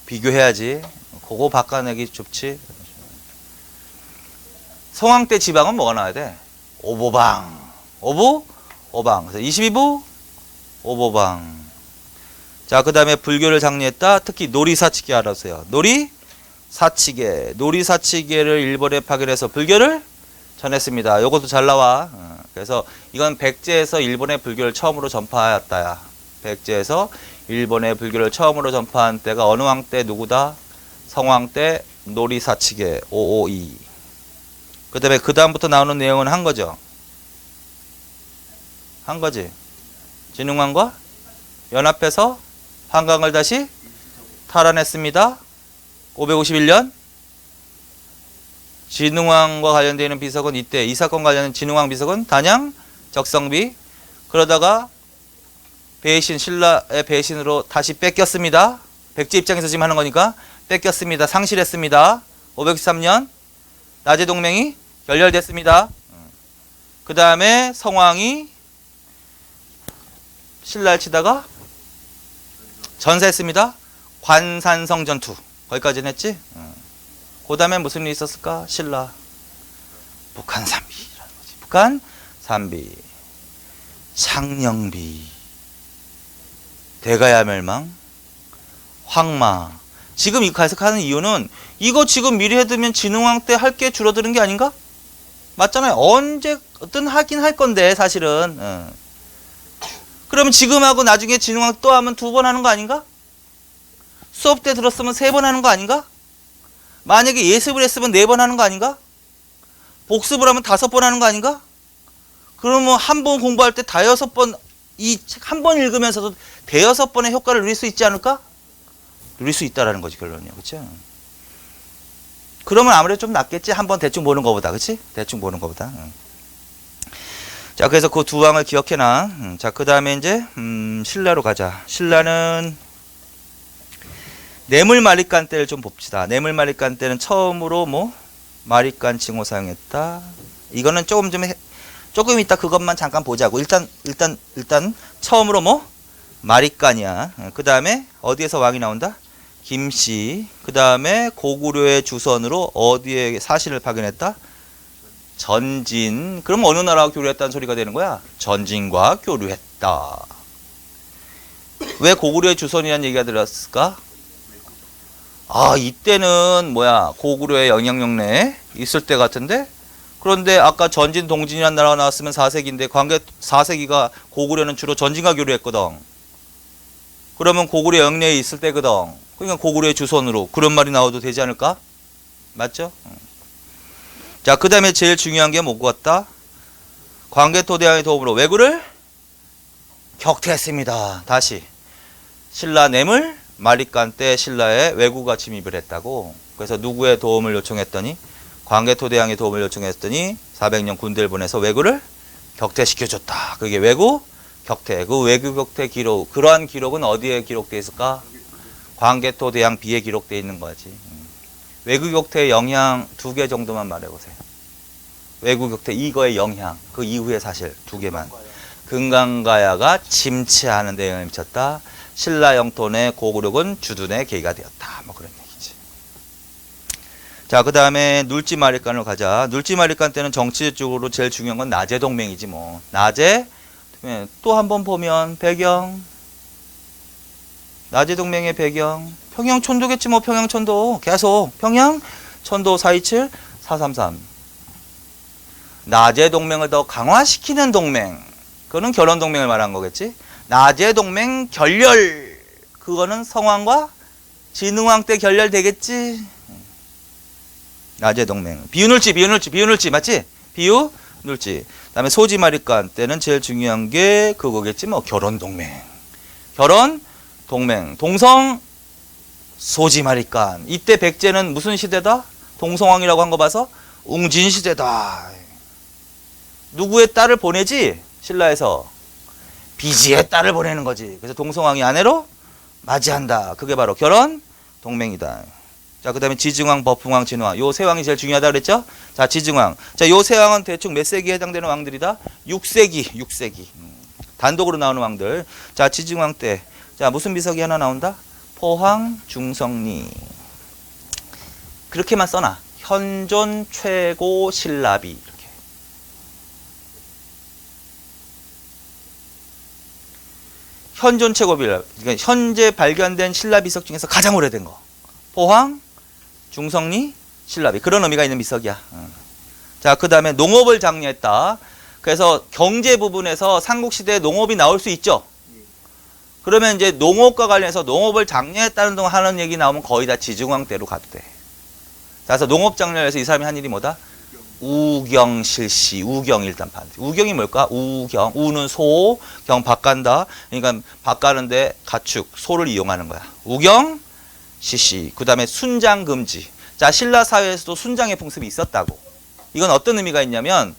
비교해야지. 그거 바꿔내기 좋지. 성왕 때 지방은 뭐가 나와야 돼? 오보방. 오방. 그래서 22부 오보방. 자, 그 다음에 불교를 장려했다. 특히 놀이사치계 알아서요. 놀이사치계를 일본에 파견해서 불교를 전했습니다. 요것도 잘 나와. 그래서 이건 백제에서 일본의 불교를 처음으로 전파하였다야. 백제에서 일본의 불교를 처음으로 전파한 때가 어느 왕 때 누구다? 성왕 때 놀이사치계 552. 그 다음에 그 다음부터 나오는 내용은 한 거죠. 한 거지. 진흥왕과 연합해서 한강을 다시 탈환했습니다. 551년 진흥왕과 관련되어 있는 비석은 이때 이 사건 관련된 진흥왕 비석은 단양 적성비. 그러다가 배신, 신라의 배신으로 다시 뺏겼습니다. 백제 입장에서 지금 하는 거니까 뺏겼습니다. 상실했습니다. 513년 나제 동맹이 결렬됐습니다. 그 다음에 성왕이 신라를 치다가 전사했습니다. 관산성 전투. 거기까지는 했지? 그 다음에 무슨 일이 있었을까? 신라. 북한산비라는 거지. 북한산비. 창녕비. 대가야 멸망. 황마. 지금 이 가색하는 이유는 이거 지금 미리 해두면 진흥왕 때 할 게 줄어드는 게 아닌가? 맞잖아요. 언제든 하긴 할 건데 사실은. 그러면 지금 하고 나중에 진흥왕 또 하면 2번 하는 거 아닌가? 수업 때 들었으면 3번 하는 거 아닌가? 만약에 예습을 했으면 4번 하는 거 아닌가? 복습을 하면 5번 하는 거 아닌가? 그러면 한 번 공부할 때 5번, 이 책 한 번 읽으면서도 5번의 효과를 누릴 수 있지 않을까? 누릴 수 있다라는 거지, 결론이야. 그치? 그러면 아무래도 좀 낫겠지? 한 번 대충 보는 거보다. 그치? 대충 보는 거보다. 자, 그래서 그 두 왕을 기억해놔. 자, 그 다음에 이제, 신라로 가자. 신라는 뇌물마립간 때를 좀 봅시다. 뇌물마립간 때는 처음으로 마립간 징호 사용했다. 이거는 조금 이따 그것만 잠깐 보자고. 일단 처음으로 마립간이야. 그 다음에 어디에서 왕이 나온다? 김씨. 그 다음에 고구려의 주선으로 어디에 사신을 파견했다? 전진. 그럼 어느 나라와 교류했다는 소리가 되는 거야? 전진과 교류했다. 왜 고구려의 주선이라는 얘기가 들었을까? 이때는 고구려의 영향력 내에 있을 때 같은데? 그런데 아까 전진, 동진이라는 나라가 나왔으면 4세기인데 4세기가 고구려는 주로 전진과 교류했거든. 그러면 고구려 영내에 있을 때거든. 그러니까 고구려의 주선으로 그런 말이 나와도 되지 않을까? 맞죠? 자, 그 다음에 제일 중요한 게 뭐고 같다? 광개토대왕의 도움으로 왜구를 격퇴했습니다. 다시 신라 뇌물 마립간 때 신라에 왜구가 침입을 했다고. 그래서 누구의 도움을 요청했더니 광개토대왕의 도움을 요청했더니 400년 군대를 보내서 왜구를 격퇴시켜줬다. 그게 외구 격퇴. 그 외구 격퇴 기록, 그러한 기록은 어디에 기록되어 있을까? 광개토 대왕 비에 기록되어 있는 거지. 외구 격퇴의 영향 2개 정도만 말해보세요. 외구 격퇴 이거의 영향, 그 이후의 사실 2개만. 금강가야가 침체하는 데 영향을 미쳤다. 신라 영토의 고구려군 주둔의 계기가 되었다. 뭐 그런 얘기지. 자, 그 다음에 눌지마리간으로 가자. 눌지마리간 때는 정치적으로 제일 중요한 건 나제 동맹이지 뭐. 나제, 또 한 번 보면 배경. 나제 동맹의 배경. 평양천도겠지 뭐. 평양천도. 계속. 평양천도 427, 433. 나제 동맹을 더 강화시키는 동맹. 그거는 결혼동맹을 말한 거겠지. 나제 동맹 결렬. 그거는 성왕과 진흥왕 때 결렬되겠지. 나제 동맹. 비유눌지 맞지? 비유눌지. 그다음에 소지마리간 때는 제일 중요한 게 그거겠지 뭐. 결혼동맹. 결혼동맹. 동성 소지마리간. 이때 백제는 무슨 시대다? 동성왕이라고 한 거 봐서 웅진시대다. 누구의 딸을 보내지? 신라에서 비지의 딸을 보내는 거지. 그래서 동성왕이 아내로 맞이한다. 그게 바로 결혼 동맹이다. 자, 그 다음에 지증왕, 법흥왕, 진흥왕. 요 세 왕이 제일 중요하다 그랬죠? 자, 지증왕. 자, 요 세 왕은 대충 몇 세기에 해당되는 왕들이다? 6세기. 단독으로 나오는 왕들. 자, 지증왕 때. 자, 무슨 비석이 하나 나온다? 포항, 중성리. 그렇게만 써놔. 현존 최고 신라비. 현존 최고비라. 그러니까 현재 발견된 신라 비석 중에서 가장 오래된 거. 포항, 중성리, 신라비. 그런 의미가 있는 비석이야. 자, 그 다음에 농업을 장려했다. 그래서 경제 부분에서 삼국시대에 농업이 나올 수 있죠. 그러면 이제 농업과 관련해서 농업을 장려했다는 동안 하는 얘기 나오면 거의 다 지증왕 때로 가도 돼. 자, 그래서 농업 장려해서 이 사람이 한 일이 뭐다? 우경실시. 우경 일단 반. 우경이 뭘까? 우경. 우는 소, 경 밭간다. 그러니까 밭가는데 가축, 소를 이용하는 거야. 우경 실시. 그 다음에 순장 금지. 자, 신라 사회에서도 순장의 풍습이 있었다고. 이건 어떤 의미가 있냐면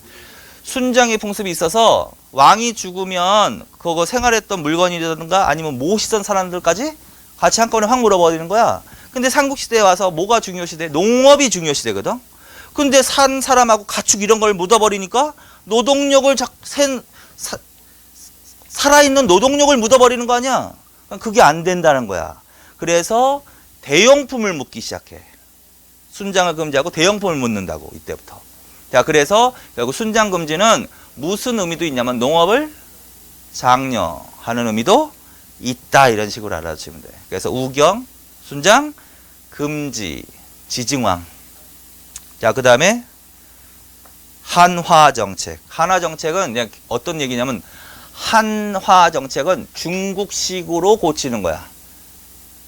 순장의 풍습이 있어서 왕이 죽으면 그거 생활했던 물건이라든가 아니면 모시던 사람들까지 같이 한꺼번에 확 물어버리는 거야. 근데 삼국시대에 와서 뭐가 중요시대? 농업이 중요시대거든. 근데 산 사람하고 가축 이런 걸 묻어버리니까 노동력을 살아있는 노동력을 묻어버리는 거 아니야. 그게 안 된다는 거야. 그래서 대용품을 묻기 시작해. 순장을 금지하고 대용품을 묻는다고 이때부터. 자, 그래서 결국 순장 금지는 무슨 의미도 있냐면 농업을 장려하는 의미도 있다. 이런 식으로 알아주시면 돼. 그래서 우경, 순장, 금지, 지증왕. 자, 그 다음에 한화정책. 한화정책은 그냥 어떤 얘기냐면 한화정책은 중국식으로 고치는 거야.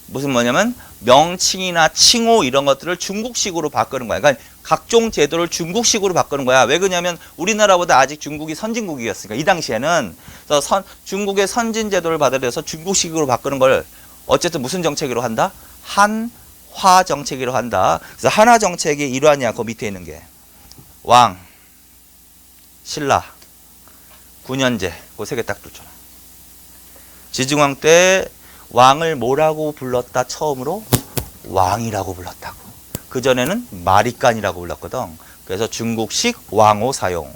무슨 뭐냐면 명칭이나 칭호 이런 것들을 중국식으로 바꾸는 거야. 그러니까 각종 제도를 중국식으로 바꾸는 거야. 왜 그러냐면 우리나라보다 아직 중국이 선진국이었으니까 이 당시에는. 그래서 중국의 선진 제도를 받아들여서 중국식으로 바꾸는 걸 어쨌든 무슨 정책으로 한다? 한화 정책으로 한다. 그래서 한화 정책의 일환이야. 그 밑에 있는 게 왕, 신라, 군현제. 그 세 개 딱 뒀잖아. 지증왕 때 왕을 뭐라고 불렀다? 처음으로 왕이라고 불렀다고. 그전에는 마리간이라고 불렀거든. 그래서 중국식 왕호 사용.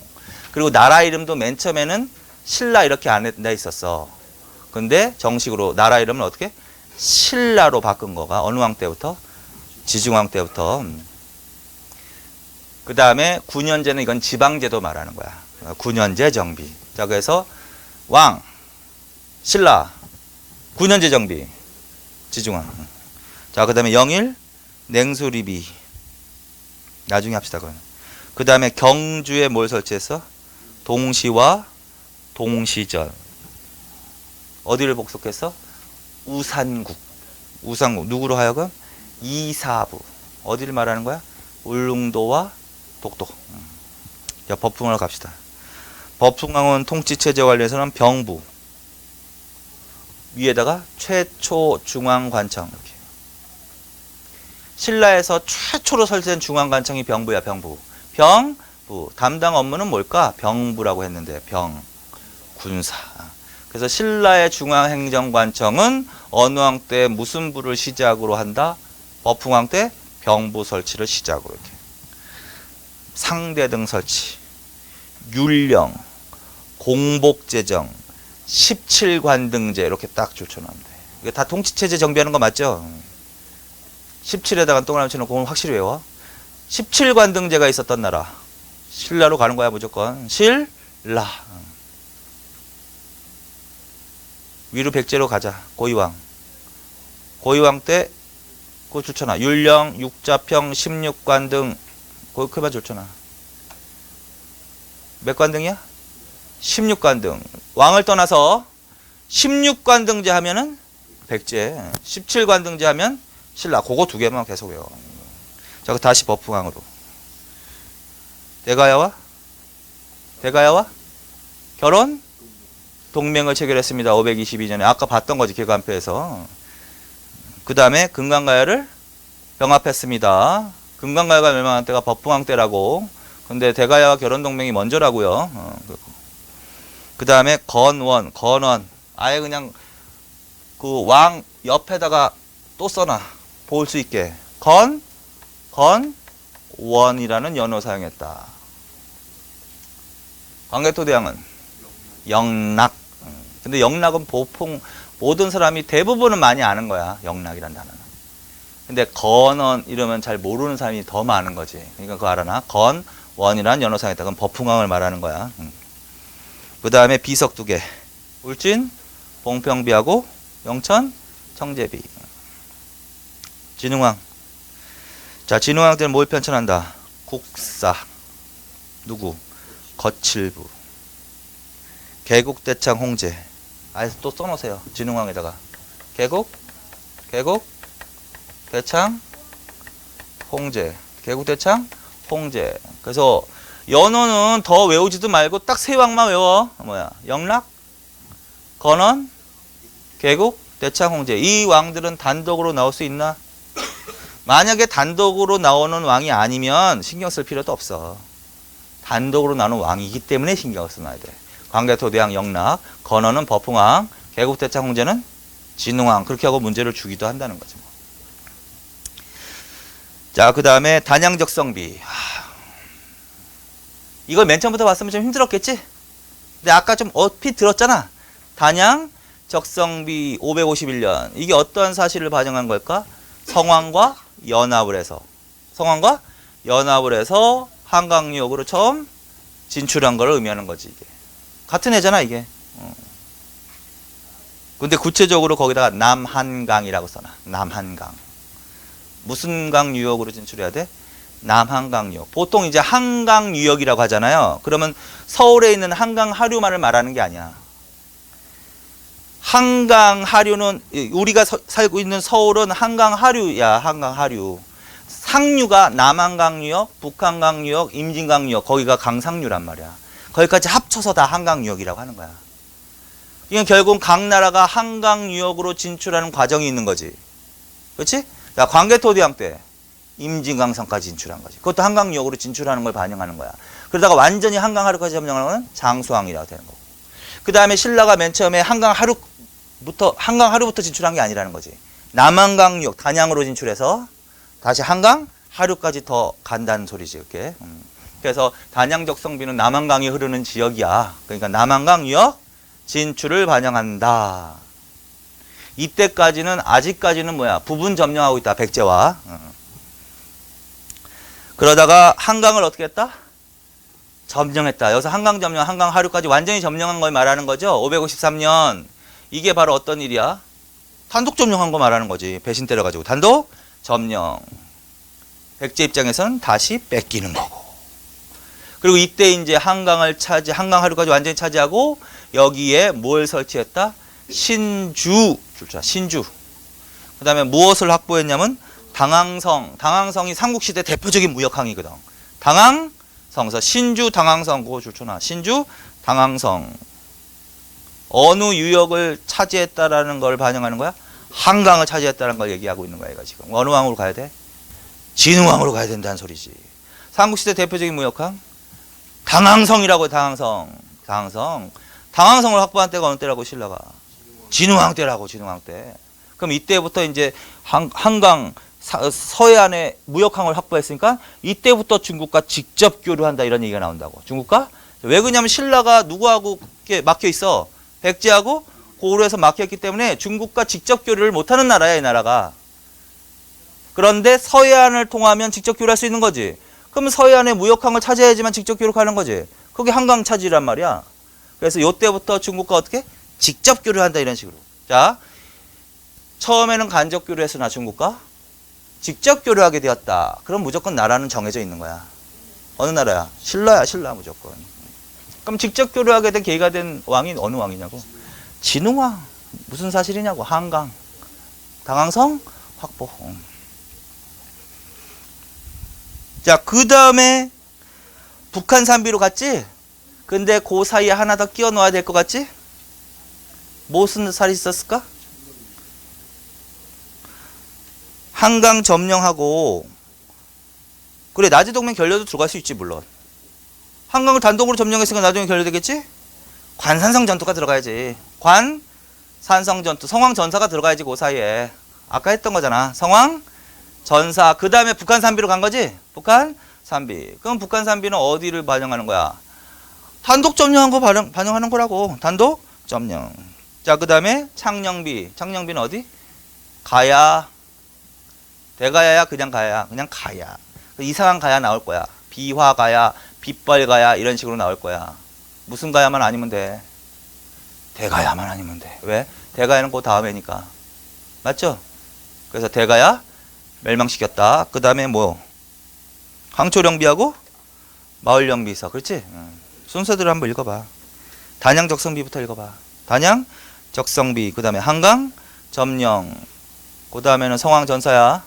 그리고 나라 이름도 맨 처음에는 신라 이렇게 안 돼 있었어. 근데 정식으로 나라 이름을 어떻게? 신라로 바꾼 거가 어느 왕 때부터? 지증왕 때부터. 그 다음에 군현제는 이건 지방제도 말하는 거야. 군현제 정비. 자, 그래서 왕, 신라, 군현제 정비, 지증왕. 자, 그 다음에 영일, 냉수리비. 나중에 합시다. 그 다음에 경주에 뭘 설치했어? 동시와 동시전. 어디를 복속했어? 우산국. 우산국. 누구로 하여금? 이사부. 어디를 말하는 거야? 울릉도와 독도. 자, 법흥으로 갑시다. 법흥왕은 통치체제 관련해서는 병부. 위에다가 최초 중앙관청. 이렇게. 신라에서 최초로 설치된 중앙관청이 병부야. 병부. 부. 담당 업무는 뭘까? 병부라고 했는데 병, 군사. 그래서 신라의 중앙행정관청은 어느 왕 때 무슨 부를 시작으로 한다? 버풍왕 때 병부 설치를 시작으로 이렇게. 상대등 설치, 율령, 공복제정, 17관등제 이렇게 딱 줄쳐놓으면 돼. 이게 다 통치체제 정비하는 거 맞죠? 17에다가 동그라미 쳐놓고 그건 확실히 외워. 17관등제가 있었던 나라. 신라로 가는 거야 무조건. 신라. 위로 백제로 가자. 고이왕. 고이왕 때 그거 줄쳐놔. 율령, 육자평, 16관등 그만 줄쳐놔. 몇 관등이야? 16관등. 왕을 떠나서 16관등제 하면은 백제, 17관등제 하면 신라. 그거 두 개만 계속 외워. 자, 다시 버풍왕으로. 대가야와 결혼 동맹을 체결했습니다. 522년에. 아까 봤던 거지, 개관표에서. 그 다음에 금강가야를 병합했습니다. 금강가야가 멸망한 때가 버풍왕 때라고. 근데 대가야와 결혼 동맹이 먼저라고요. 그 다음에 건원. 아예 그냥 그 왕 옆에다가 또 써놔. 볼 수 있게. 건원이라는 연어 사용했다. 광개토대왕은 영락. 근데 영락은 보통 모든 사람이 대부분은 많이 아는 거야. 영락이란 단어는. 근데 건원 이러면 잘 모르는 사람이 더 많은 거지. 그러니까 그거 알아나? 건원이라는 연어 사용했다. 그건 버풍왕을 말하는 거야. 그 다음에 비석 두 개. 울진, 봉평비하고 영천, 청제비. 진흥왕. 자, 진흥왕 때는 뭘 편찬한다? 국사. 누구? 거칠부. 개국대창 홍제. 아예 또 써놓으세요. 진흥왕에다가. 개국, 대창, 홍제. 개국대창, 홍제. 그래서 연호는 더 외우지도 말고 딱 세 왕만 외워. 뭐야? 영락, 건원, 개국, 대창, 홍제. 이 왕들은 단독으로 나올 수 있나? 만약에 단독으로 나오는 왕이 아니면 신경 쓸 필요도 없어. 단독으로 나오는 왕이기 때문에 신경을 써놔야 돼. 광개토대왕 영락, 건원은 버풍왕, 개국대창 홍제는 진흥왕. 그렇게 하고 문제를 주기도 한다는 거죠. 자, 그 다음에 단양적성비. 이걸 맨 처음부터 봤으면 좀 힘들었겠지? 근데 아까 좀 얼핏 들었잖아. 단양적성비 551년. 이게 어떠한 사실을 반영한 걸까? 성왕과 연합을 해서 한강유역으로 처음 진출한 걸 의미하는 거지. 이게 같은 애잖아 이게. 근데 구체적으로 거기다가 남한강이라고 써놔. 남한강. 무슨 강 유역으로 진출해야 돼? 남한강 유역. 보통 이제 한강 유역이라고 하잖아요. 그러면 서울에 있는 한강 하류만을 말하는 게 아니야. 한강 하류는 우리가 살고 있는 서울은 한강 하류야. 한강 하류. 상류가 남한강 유역, 북한강 유역, 임진강 유역. 거기가 강상류란 말이야. 거기까지 합쳐서 다 한강 유역이라고 하는 거야. 이건 결국 각 나라가 한강 유역으로 진출하는 과정이 있는 거지. 그렇지? 자, 광개토대왕 때 임진강성까지 진출한 거지. 그것도 한강 유역으로 진출하는 걸 반영하는 거야. 그러다가 완전히 한강 하류까지 점령하는 건 장수왕이라고 되는 거고. 그 다음에 신라가 맨 처음에 한강 하류부터 진출한 게 아니라는 거지. 남한강 유역, 단양으로 진출해서 다시 한강 하류까지 더 간다는 소리지. 그게. 그래서 단양적성비는 남한강이 흐르는 지역이야. 그러니까 남한강 유역 진출을 반영한다. 이때까지는 아직까지는 뭐야? 부분 점령하고 있다. 백제와. 그러다가 한강을 어떻게 했다? 점령했다. 여기서 한강 점령, 한강 하류까지 완전히 점령한 걸 말하는 거죠. 553년. 이게 바로 어떤 일이야? 단독 점령한 거 말하는 거지. 배신 때려가지고. 단독 점령. 백제 입장에서는 다시 뺏기는 거고. 그리고 이때 이제 한강 하류까지 완전히 차지하고 여기에 뭘 설치했다? 신주. 그 다음에 무엇을 확보했냐면 당항성. 당항성이 삼국시대 대표적인 무역항이거든. 당항성. 그래서 신주 당항성. 그거 줄쳐놔. 신주 당항성. 어느 유역을 차지했다라는 걸 반영하는 거야? 한강을 차지했다는 걸 얘기하고 있는 거야. 이거 지금. 어느 왕으로 가야 돼? 진흥왕으로 가야 된다는 소리지. 삼국시대 대표적인 무역항? 당항성이라고요. 당항성을 확보한 때가 어느 때라고 신라가? 진흥왕 때라고. 진흥왕 때. 그럼 이때부터 이제 한강 서해안에 무역항을 확보했으니까 이때부터 중국과 직접 교류한다 이런 얘기가 나온다고. 중국과? 왜 그러냐면 신라가 누구하고 막혀 있어? 백제하고 고구려에서 막혀 있기 때문에 중국과 직접 교류를 못하는 나라야 이 나라가. 그런데 서해안을 통하면 직접 교류할 수 있는 거지. 그러면 서해안에 무역항을 차지해야지만 직접 교류하는 거지. 그게 한강 차지란 말이야. 그래서 이때부터 중국과 어떻게? 직접 교류한다 이런 식으로. 자, 처음에는 간접 교류했으나 중국과 직접 교류하게 되었다. 그럼 무조건 나라는 정해져 있는 거야. 어느 나라야? 신라야, 신라 무조건. 그럼 직접 교류하게 된 계기가 된 왕이 어느 왕이냐고? 진흥왕. 무슨 사실이냐고? 한강. 당항성 확보. 자, 그 다음에 북한 산비로 갔지? 근데 그 사이에 하나 더 끼워 넣어야 될 것 같지? 무슨 살이 있었을까? 한강 점령하고, 그래, 나지동맹 결렬도 들어갈 수 있지, 물론. 한강을 단독으로 점령했으니까 나중에 결렬되겠지? 관산성 전투가 들어가야지. 관산성 전투, 성황 전사가 들어가야지, 그 사이에. 아까 했던 거잖아. 성황 전사. 그 다음에 북한 산비로 간 거지? 북한 산비. 그럼 북한 산비는 어디를 반영하는 거야? 단독 점령한 거 반영하는 거라고. 단독 점령. 자, 그 다음에 창녕비. 창녕비는 어디? 가야. 대가야야, 그냥 가야. 그냥 가야. 이상한 가야 나올 거야. 비화 가야, 빗벌 가야, 이런 식으로 나올 거야. 무슨 가야만 아니면 돼. 대가야만 아니면 돼. 왜? 대가야는 그 다음에니까. 맞죠? 그래서 대가야 멸망시켰다. 그 다음에 뭐? 황초령비하고 마을령비서. 그렇지? 순서대로 한번 읽어봐. 단양적성비부터 읽어봐. 단양적성비. 그 다음에 한강 점령. 그 다음에는 성황전사야.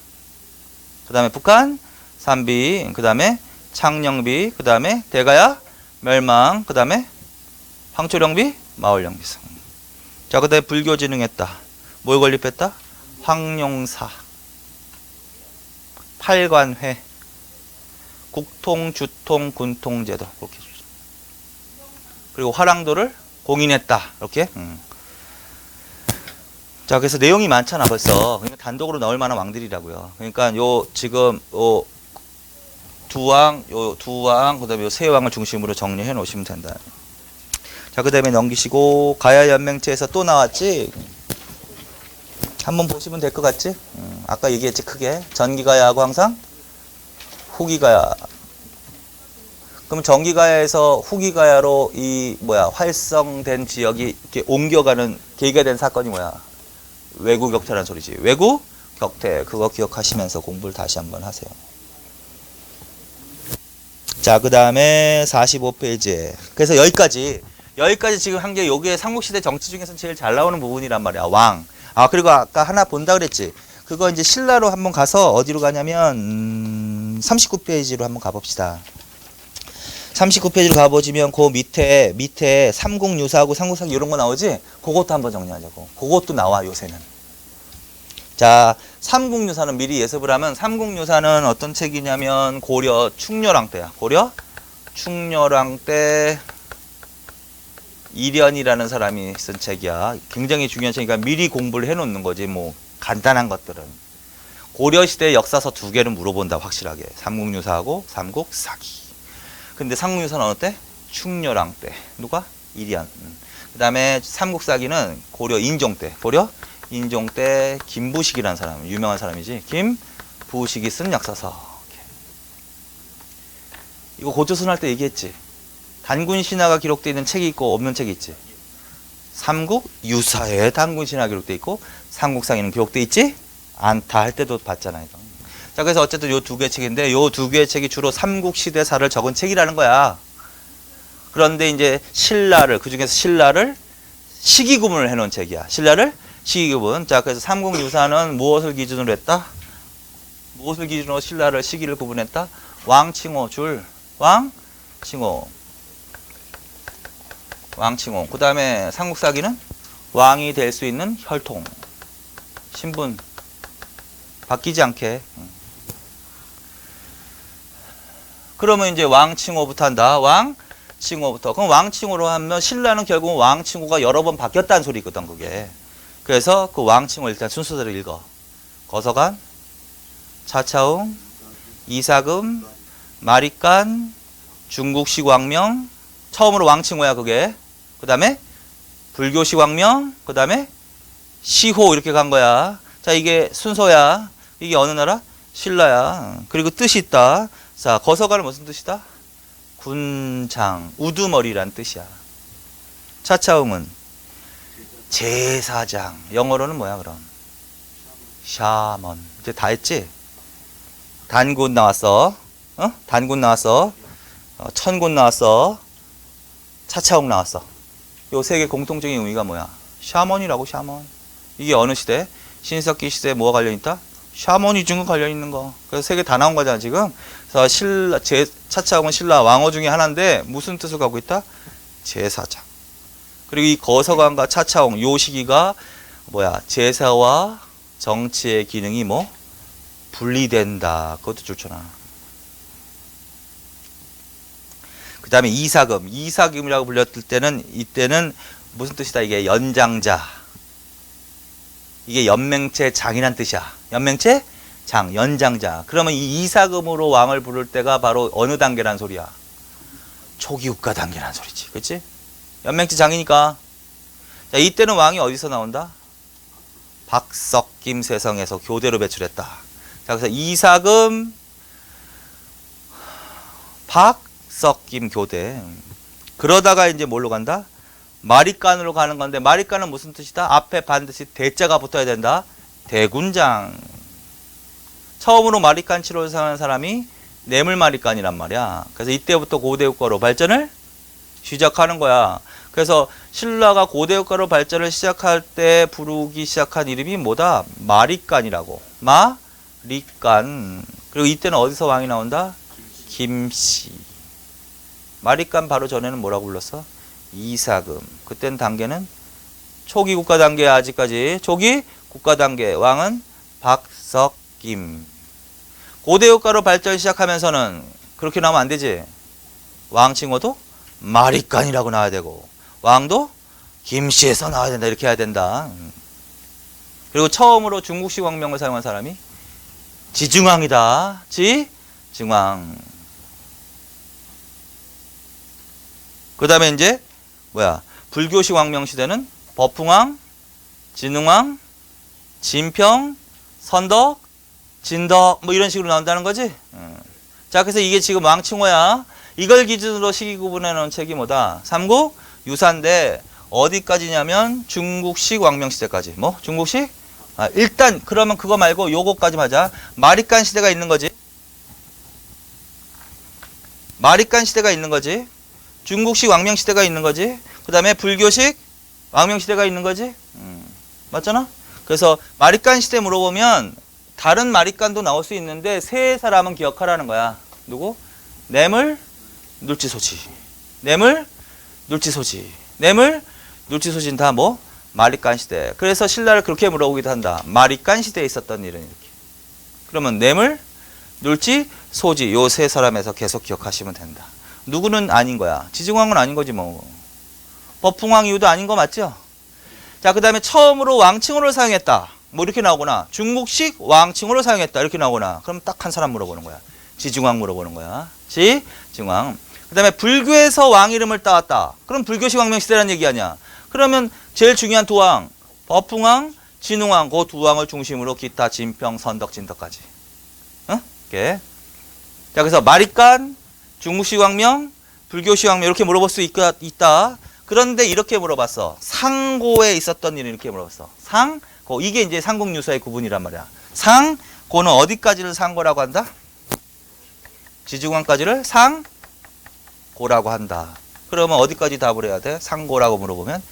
그 다음에 북한 산비. 그 다음에 창녕비. 그 다음에 대가야 멸망. 그 다음에 황초령비 마을령비서. 자, 그 다음에 불교 진흥했다. 뭘 건립했다? 황룡사. 팔관회. 국통, 주통, 군통제도. 그렇게. 그리고 화랑도를 공인했다. 이렇게. 자, 그래서 내용이 많잖아, 벌써. 그러니까 단독으로 넣을 만한 왕들이라고요. 그러니까 요 지금 요 두 왕, 그다음에 요 세 왕을 중심으로 정리해 놓으시면 된다. 자, 그다음에 넘기시고 가야 연맹체에서 또 나왔지. 한번 보시면 될 것 같지? 아까 얘기했지, 크게. 전기가야하고 항상 후기가야. 그럼 전기가야에서 후기가야로 이 활성된 지역이 이렇게 옮겨가는 계기가 된 사건이 뭐야? 외구격퇴라는 소리지. 외구격퇴. 그거 기억하시면서 공부를 다시 한번 하세요. 자, 그 다음에 45페이지에. 그래서 여기까지 지금 한 게 요게 삼국시대 정치 중에서 제일 잘 나오는 부분이란 말이야. 왕. 아, 그리고 아까 하나 본다 그랬지. 그거 이제 신라로 한번 가서 어디로 가냐면 39페이지로 한번 가봅시다. 39페이지로 가보시면 그 밑에 삼국유사하고 삼국사기 이런 거 나오지? 그것도 한번 정리하자고. 그것도 나와 요새는. 자, 삼국유사는 미리 예습을 하면 삼국유사는 어떤 책이냐면 고려 충렬왕 때야. 고려 충렬왕 때 이련이라는 사람이 쓴 책이야. 굉장히 중요한 책이니까 미리 공부를 해놓는 거지. 뭐 간단한 것들은. 고려시대 역사서 2개를 물어본다 확실하게. 삼국유사하고 삼국사기. 근데 삼국유사는 어느 때? 충렬왕 때. 누가? 이련. 그 다음에 삼국사기는 고려 인종 때. 고려 인종 때 김부식이라는 사람. 유명한 사람이지. 김부식이 쓴 역사서. 이거 고조선 할 때 얘기했지. 단군신화가 기록되어 있는 책이 있고 없는 책이 있지. 삼국유사에 단군신화가 기록되어 있고 삼국사기는 기록되어 있지 않다 할 때도 봤잖아요. 자, 그래서 어쨌든 요 2개 책인데 요 2개의 책이 주로 삼국시대사를 적은 책이라는 거야. 그런데 이제 신라를, 그 중에서 신라를 시기구분을 해놓은 책이야. 신라를 시기구분. 자, 그래서 삼국유사는 무엇을 기준으로 했다? 무엇을 기준으로 신라를 시기를 구분했다? 왕칭호 줄. 왕칭호. 그 다음에 삼국사기는 왕이 될 수 있는 혈통. 신분. 바뀌지 않게. 그러면 이제 왕칭호부터 한다. 왕칭호부터. 그럼 왕칭호로 하면 신라는 결국은 왕칭호가 여러 번 바뀌었다는 소리거든, 그게. 그래서 그 왕칭호 일단 순서대로 읽어. 거서관, 차차웅, 이사금, 마리깐, 중국식 왕명, 처음으로 왕칭호야, 그게. 그 다음에 불교식 왕명, 그 다음에 시호 이렇게 간 거야. 자, 이게 순서야. 이게 어느 나라? 신라야. 그리고 뜻이 있다. 자, 거서관은 무슨 뜻이다? 군장, 우두머리란 뜻이야. 차차웅은 제사장. 영어로는 뭐야, 그럼? 샤먼. 이제 다 했지? 단군 나왔어. 단군 나왔어. 천군 나왔어. 차차웅 나왔어. 요 세 개 공통적인 의미가 뭐야? 샤먼이라고, 샤먼. 이게 어느 시대? 신석기 시대에 뭐가 관련있다? 샤머니즘과 관련있는 거. 그래서 세 개 다 나온 거잖아, 지금. 그래서 차차웅은 신라 왕호 중에 하나인데, 무슨 뜻을 갖고 있다? 제사장. 그리고 이 거서관과 차차웅, 요 시기가 뭐야? 제사와 정치의 기능이 뭐? 분리된다. 그것도 좋잖아. 그 다음에 이사금. 이사금이라고 불렸을 때는, 이때는 무슨 뜻이다? 이게 연장자. 이게 연맹체 장이란 뜻이야. 연맹체 장, 연장자. 그러면 이 이사금으로 왕을 부를 때가 바로 어느 단계란 소리야? 초기국가 단계란 소리지. 그치? 연맹체 장이니까. 자, 이때는 왕이 어디서 나온다? 박석김 세성에서 교대로 배출했다. 자, 그래서 이사금, 박석김 교대. 그러다가 이제 뭘로 간다? 마리간으로 가는 건데, 마리간은 무슨 뜻이다? 앞에 반드시 대자가 붙어야 된다. 대군장. 처음으로 마리간 치료를 사용한 사람이 뇌물마리간이란 말이야. 그래서 이때부터 고대국가로 발전을 시작하는 거야. 그래서 신라가 고대국가로 발전을 시작할 때 부르기 시작한 이름이 뭐다? 마리간이라고. 마리간. 그리고 이때는 어디서 왕이 나온다? 김씨. 마리간 바로 전에는 뭐라고 불렀어? 이사금. 그땐 단계는 초기 국가 단계야. 아직까지 초기 국가 단계. 왕은 박석김. 고대 국가로 발전 시작하면서는 그렇게 나오면 안 되지. 왕칭호도 마리간이라고 나와야 되고, 왕도 김씨에서 나와야 된다. 이렇게 해야 된다. 그리고 처음으로 중국식 왕명을 사용한 사람이 지증왕이다. 지증왕. 그 다음에 이제 뭐야? 불교식 왕명 시대는 법흥왕, 진흥왕, 진평, 선덕, 진덕 뭐 이런 식으로 나온다는 거지. 자, 그래서 이게 지금 왕칭호야. 이걸 기준으로 시기 구분해 놓은 책이 뭐다? 삼국 유사인데 어디까지냐면 중국식 왕명 시대까지. 뭐? 중국식? 일단 그러면 그거 말고 요거까지 하자. 마리간 시대가 있는 거지. 마리간 시대가 있는 거지. 중국식 왕명 시대가 있는 거지. 그 다음에 불교식 왕명 시대가 있는 거지. 맞잖아? 그래서 마리간 시대 물어보면 다른 마리간도 나올 수 있는데 세 사람은 기억하라는 거야. 누구? 뇌물, 눌지소지. 뇌물, 눌지소지. 뇌물, 눌지소지는 다 뭐? 마리간 시대. 그래서 신라를 그렇게 물어보기도 한다. 마리간 시대에 있었던 일은 이렇게. 그러면 뇌물, 눌지, 소지 요 세 사람에서 계속 기억하시면 된다. 누구는 아닌 거야. 지증왕은 아닌 거지 뭐. 법흥왕 이후도 아닌 거 맞죠? 자, 그 다음에 처음으로 왕칭호를 사용했다. 뭐 이렇게 나오거나 중국식 왕칭호를 사용했다. 이렇게 나오거나 그럼 딱 한 사람 물어보는 거야. 지증왕 물어보는 거야. 지증왕. 그 다음에 불교에서 왕 이름을 따왔다. 그럼 불교식 왕명 시대라는 얘기 아니야. 그러면 제일 중요한 두 왕, 법흥왕, 진흥왕, 그 두 왕을 중심으로 기타 진평, 선덕, 진덕까지. 응? 이렇게. 자, 그래서 마리간, 중국식 왕명, 불교식 왕명 이렇게 물어볼 수 있다. 그런데 이렇게 물어봤어. 상고에 있었던 일을 이렇게 물어봤어. 상고. 이게 이제 삼국유사의 구분이란 말이야. 상고는 어디까지를 상고라고 한다? 지증왕까지를 상고라고 한다. 그러면 어디까지 답을 해야 돼? 상고라고 물어보면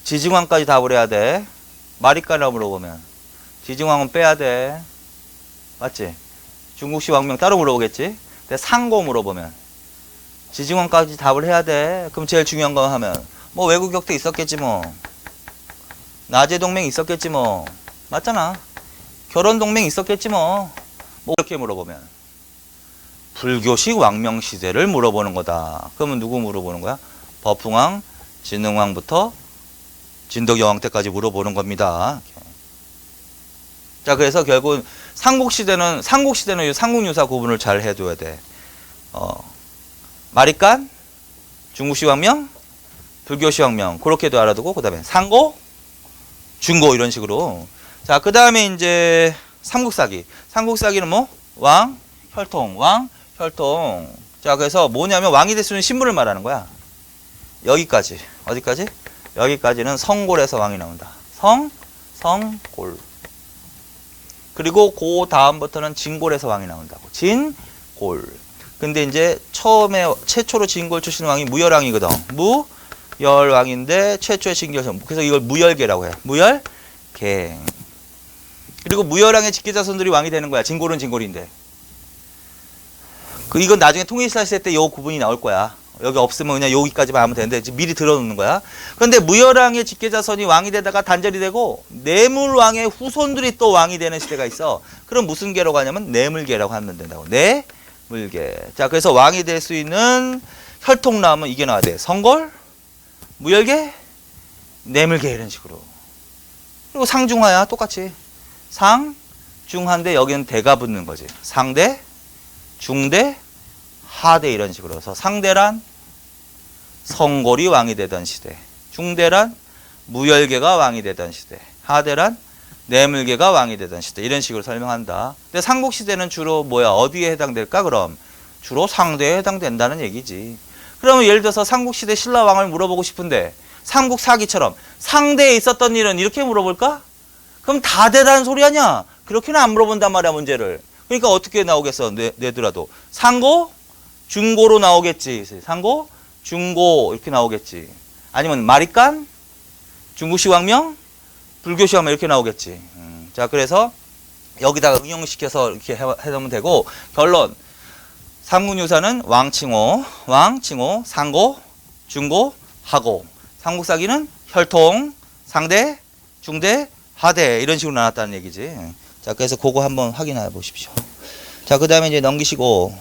지증왕까지 답을 해야 돼. 마리간이라고 물어보면 지증왕은 빼야 돼. 맞지? 중국식 왕명 따로 물어보겠지? 근데 상고 물어보면 지증왕까지 답을 해야 돼. 그럼 제일 중요한 거 하면 뭐 외국 격퇴 있었겠지 뭐. 나제 동맹 있었겠지 뭐. 맞잖아. 결혼 동맹 있었겠지 뭐. 뭐 이렇게 물어보면 불교식 왕명시대를 물어보는 거다. 그러면 누구 물어보는 거야? 법흥왕, 진흥왕부터 진덕여왕 때까지 물어보는 겁니다. 자, 그래서 결국은 삼국시대는 삼국유사 구분을 잘 해줘야 돼. 마리깐, 중국식 왕명, 불교식 왕명, 그렇게도 알아두고, 그 다음에 상고, 중고, 이런 식으로. 자, 그 다음에 이제 삼국사기. 삼국사기는 뭐? 왕, 혈통, 왕, 혈통. 자, 그래서 뭐냐면 왕이 될 수 있는 신분을 말하는 거야. 여기까지. 어디까지? 여기까지는 성골에서 왕이 나온다. 성골. 그리고 그 다음부터는 진골에서 왕이 나온다고. 진골. 근데 이제 최초로 진골 출신 왕이 무열왕이거든. 무열왕인데 최초의 진골. 그래서 이걸 무열계라고 해. 무열계. 그리고 무열왕의 직계자손들이 왕이 되는 거야. 진골은 진골인데. 이건 나중에 통일사시대 때 요 구분이 나올 거야. 여기 없으면 그냥 여기까지만 하면 되는데 미리 들어놓는 거야. 그런데 무열왕의 직계자손이 왕이 되다가 단절이 되고 내물왕의 후손들이 또 왕이 되는 시대가 있어. 그럼 무슨 계라고 하냐면 내물계라고 하면 된다고. 내물계. 자, 그래서 왕이 될 수 있는 혈통 나오면 이게 나와야 돼. 성골, 무열계, 내물계 이런 식으로. 그리고 상중하야 똑같이. 상, 중하인데 여기는 대가 붙는 거지. 상대, 중대, 하대 이런 식으로 해서 상대란 성골이 왕이 되던 시대, 중대란 무열계가 왕이 되던 시대, 하대란 내물계가 왕이 되던 시대 이런 식으로 설명한다. 근데 삼국시대는 주로 뭐야? 어디에 해당될까? 그럼 주로 상대에 해당된다는 얘기지. 그러면 예를 들어서 삼국시대 신라왕을 물어보고 싶은데 삼국사기처럼 상대에 있었던 일은 이렇게 물어볼까? 그럼 다 되라는 소리 아니야? 그렇게는 안 물어본단 말이야, 문제를. 그러니까 어떻게 나오겠어? 내더라도 상고, 중고로 나오겠지. 상고, 중고 이렇게 나오겠지. 아니면 마리깐, 중국식 왕명, 불교식 왕명 이렇게 나오겠지. 자, 그래서 여기다가 응용시켜서 이렇게 해놓으면 되고 결론. 삼국유사는 왕칭호, 상고, 중고, 하고. 삼국사기는 혈통, 상대, 중대, 하대 이런 식으로 나눴다는 얘기지. 자, 그래서 그거 한번 확인해 보십시오. 자, 그 다음에 이제 넘기시고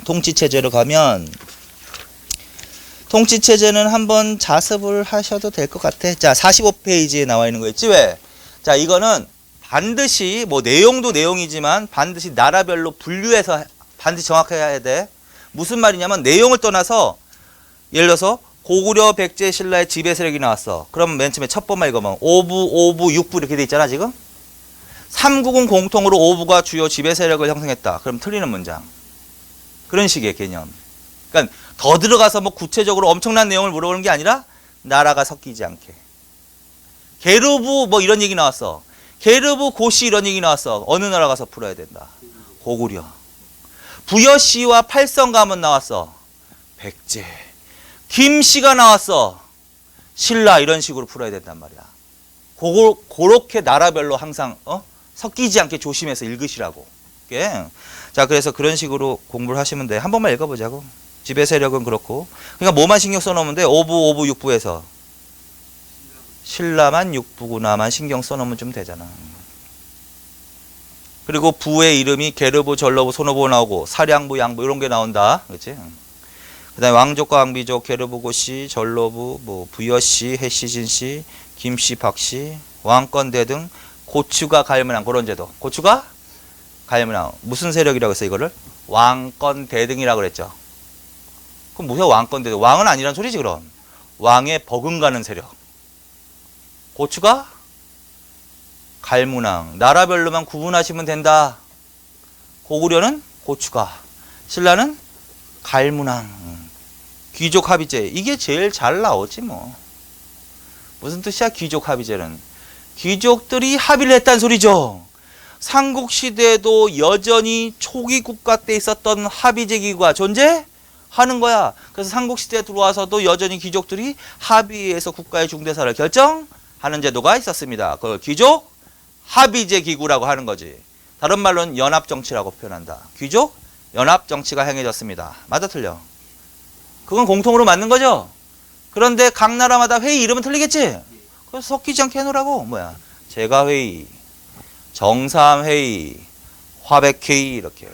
통치체제로 가면 통치체제는 한번 자습을 하셔도 될 것 같아. 자, 45페이지에 나와 있는 거 있지 왜? 자, 이거는 반드시 뭐 내용도 내용이지만 반드시 나라별로 분류해서 반드시 정확해야 돼. 무슨 말이냐면 내용을 떠나서 예를 들어서 고구려 백제 신라의 지배 세력이 나왔어. 그러면 맨 처음에 첫 번만 읽어보면 오부, 육부 이렇게 돼 있잖아 지금. 삼국은 공통으로 오부가 주요 지배 세력을 형성했다. 그럼 틀리는 문장. 그런 식의 개념. 그러니까 더 들어가서 뭐 구체적으로 엄청난 내용을 물어보는 게 아니라 나라가 섞이지 않게. 게르부 뭐 이런 얘기 나왔어. 게르부 고씨 이런 얘기 나왔어. 어느 나라 가서 풀어야 된다. 고구려. 부여씨와 팔성가문 나왔어. 백제. 김씨가 나왔어. 신라 이런 식으로 풀어야 된단 말이야. 그렇게 나라별로 항상 섞이지 않게 조심해서 읽으시라고. 자, 그래서 그런 식으로 공부를 하시면 돼. 한 번만 읽어보자고. 지배 세력은 그렇고. 그러니까 뭐만 신경 써놓으면 돼. 오부, 육부에서. 신라만 육부구나만 신경 써놓으면 좀 되잖아. 그리고 부의 이름이 게르부, 전러부, 손오부 나오고 사량부, 양부 이런 게 나온다. 그렇지? 그 다음에 왕족과 왕비족, 게르부, 고씨, 전러부, 뭐 부여씨, 해씨, 김씨, 박씨, 왕건대 등 고추가 갈문왕 그런 제도. 고추가 갈문왕 무슨 세력이라고 했어 이거를? 왕건대 등이라고 그랬죠. 그럼 무슨 왕건대 등? 왕은 아니란 소리지 그럼. 왕의 버금가는 세력. 고추가 갈문왕. 나라별로만 구분하시면 된다. 고구려는 고추가, 신라는 갈문왕. 귀족 합의제. 이게 제일 잘 나오지 뭐. 무슨 뜻이야 귀족 합의제는? 귀족들이 합의를 했다는 소리죠. 삼국시대에도 여전히 초기 국가 때 있었던 합의제 기구가 존재하는 거야. 그래서 삼국시대에 들어와서도 여전히 귀족들이 합의해서 국가의 중대사를 결정하는 제도가 있었습니다. 그걸 귀족 합의제 기구라고 하는 거지. 다른 말로는 연합정치라고 표현한다. 귀족 연합정치가 행해졌습니다. 맞아 틀려? 그건 공통으로 맞는 거죠. 그런데 각 나라마다 회의 이름은 틀리겠지. 그래서 섞이지 않게 해놓으라고. 뭐야? 제가회의, 정삼회의, 화백회의 이렇게.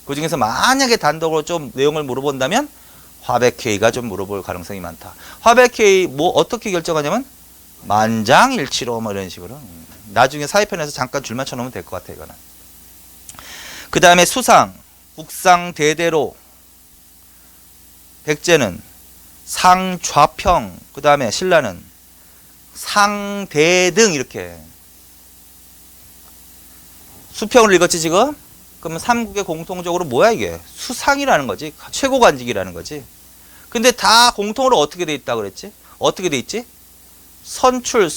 그 중에서 만약에 단독으로 좀 내용을 물어본다면 화백회의가 좀 물어볼 가능성이 많다. 화백회의 뭐 어떻게 결정하냐면 만장일치로 뭐 이런 식으로. 나중에 사회편에서 잠깐 줄만 쳐놓으면 될 것 같아 이거는. 그 다음에 수상, 국상 대대로. 백제는 상좌평, 그 다음에 신라는 상대등 이렇게. 수평을 읽었지 지금? 그러면 삼국의 공통적으로 뭐야 이게? 수상이라는 거지. 최고관직이라는 거지. 근데 다 공통으로 어떻게 돼 있다 그랬지? 어떻게 돼 있지? 선출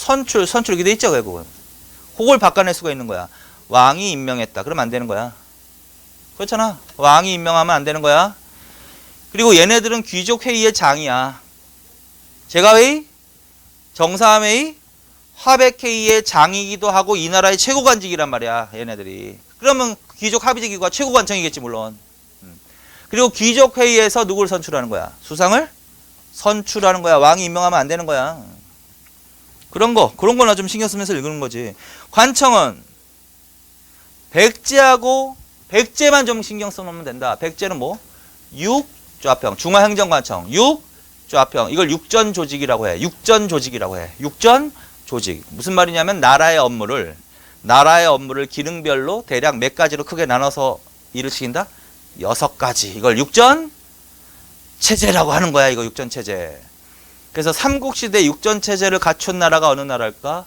이렇게 돼 있죠 결국은. 그걸 바꿔낼 수가 있는 거야. 왕이 임명했다. 그러면 안 되는 거야. 그렇잖아. 왕이 임명하면 안 되는 거야. 그리고 얘네들은 귀족회의의 장이야. 제가회의, 정사함회의, 화백회의의 장이기도 하고 이 나라의 최고관직이란 말이야. 얘네들이. 그러면 귀족 합의제기구가 최고관청이겠지 물론. 그리고 귀족회의에서 누구를 선출하는 거야? 수상을 선출하는 거야. 왕이 임명하면 안 되는 거야. 그런 거나 좀 신경 쓰면서 읽는 거지. 관청은 백제만 좀 신경 써놓으면 된다. 백제는 뭐? 육좌평, 중화행정관청, 육좌평. 이걸 육전 조직이라고 해. 육전 조직. 무슨 말이냐면 나라의 업무를 기능별로 대략 몇 가지로 크게 나눠서 일을 시킨다? 6가지. 이걸 육전 체제라고 하는 거야. 이거 육전 체제. 그래서 삼국시대 육전 체제를 갖춘 나라가 어느 나라일까?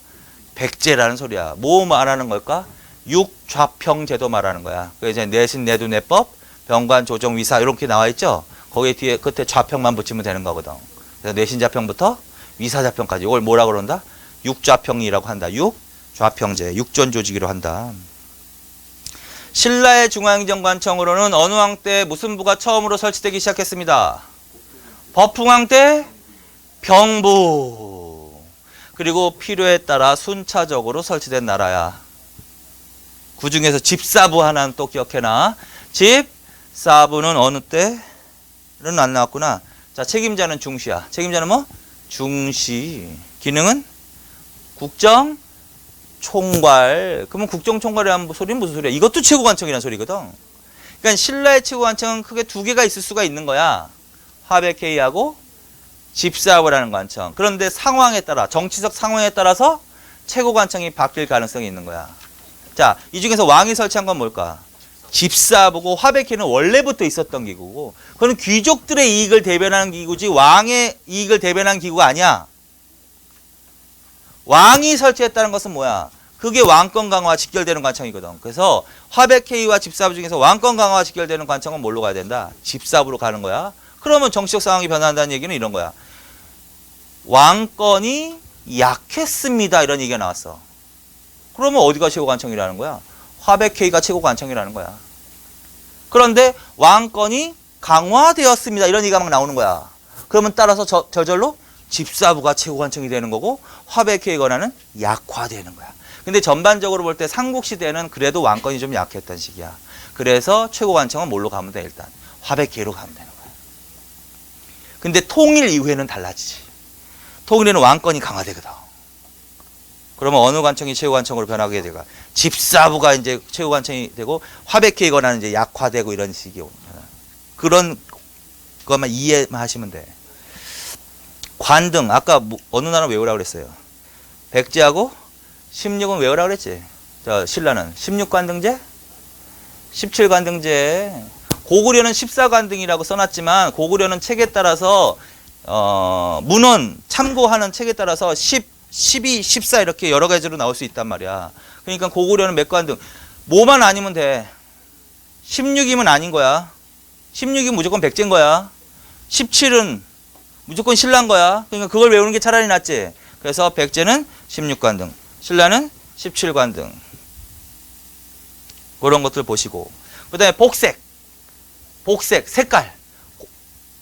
백제라는 소리야. 뭐 말하는 걸까? 육좌평 제도 말하는 거야. 그 이제 내신, 내두, 내법, 병관, 조정, 위사 이렇게 나와 있죠. 거기에 뒤에 끝에 좌평만 붙이면 되는 거거든. 그래서 내신좌평부터 위사좌평까지 이걸 뭐라 그런다? 육좌평이라고 한다. 육좌평제, 육전 조직이라고 한다. 신라의 중앙행정관청으로는 어느 왕 때 무슨 부가 처음으로 설치되기 시작했습니다. 법흥왕 때 병부. 그리고 필요에 따라 순차적으로 설치된 나라야. 그 중에서 집사부 하나는 또 기억해놔. 집사부는 어느 때는 안 나왔구나. 자, 책임자는 중시야. 책임자는 뭐? 중시. 기능은 국정 총괄. 그러면 국정총괄이라는 소리는 무슨 소리야? 이것도 최고관청이라는 소리거든. 그러니까 신라의 최고관청은 크게 두 개가 있을 수가 있는 거야. 화백회의하고 집사부라는 관청. 그런데 상황에 따라, 정치적 상황에 따라서 최고관청이 바뀔 가능성이 있는 거야. 자, 이 중에서 왕이 설치한 건 뭘까? 집사부고 화백회의는 원래부터 있었던 기구고, 그건 귀족들의 이익을 대변하는 기구지 왕의 이익을 대변하는 기구가 아니야. 왕이 설치했다는 것은 뭐야? 그게 왕권 강화와 직결되는 관청이거든. 그래서 화백회의와 집사부 중에서 왕권 강화와 직결되는 관청은 뭘로 가야 된다? 집사부로 가는 거야. 그러면 정치적 상황이 변한다는 얘기는 이런 거야. 왕권이 약했습니다. 이런 얘기가 나왔어. 그러면 어디가 최고관청이라는 거야? 화백회의가 최고관청이라는 거야. 그런데 왕권이 강화되었습니다. 이런 얘기가 막 나오는 거야. 그러면 따라서 저절로 집사부가 최고관청이 되는 거고 화백회의 권한은 약화되는 거야. 근데 전반적으로 볼 때 삼국시대는 그래도 왕권이 좀 약했던 시기야. 그래서 최고관청은 뭘로 가면 돼? 일단 화백회의로 가면 되는 거야. 근데 통일 이후에는 달라지지. 통일에는 왕권이 강화되거든. 그러면 어느 관청이 최고관청으로 변하게 되가? 집사부가 이제 최고관청이 되고 화백회의 권한은 이제 약화되고 이런 식이 오는 거야. 그런 것만 이해만 하시면 돼. 관등, 아까 어느 나라 외우라고 그랬어요? 백제하고 16은 외우라고 그랬지. 저 신라는 16관등제, 17관등제. 고구려는 14관등이라고 써놨지만 고구려는 책에 따라서 문헌 참고하는 책에 따라서 10, 12, 14 이렇게 여러 가지로 나올 수 있단 말이야. 그러니까 고구려는 몇 관등? 뭐만 아니면 돼. 16이면 아닌 거야. 16이면 무조건 백제인 거야. 17은 무조건 신라인 거야. 그러니까 그걸 외우는 게 차라리 낫지. 그래서 백제는 16관등, 신라는 17관등. 그런 것들 보시고. 그 다음에 복색, 색깔.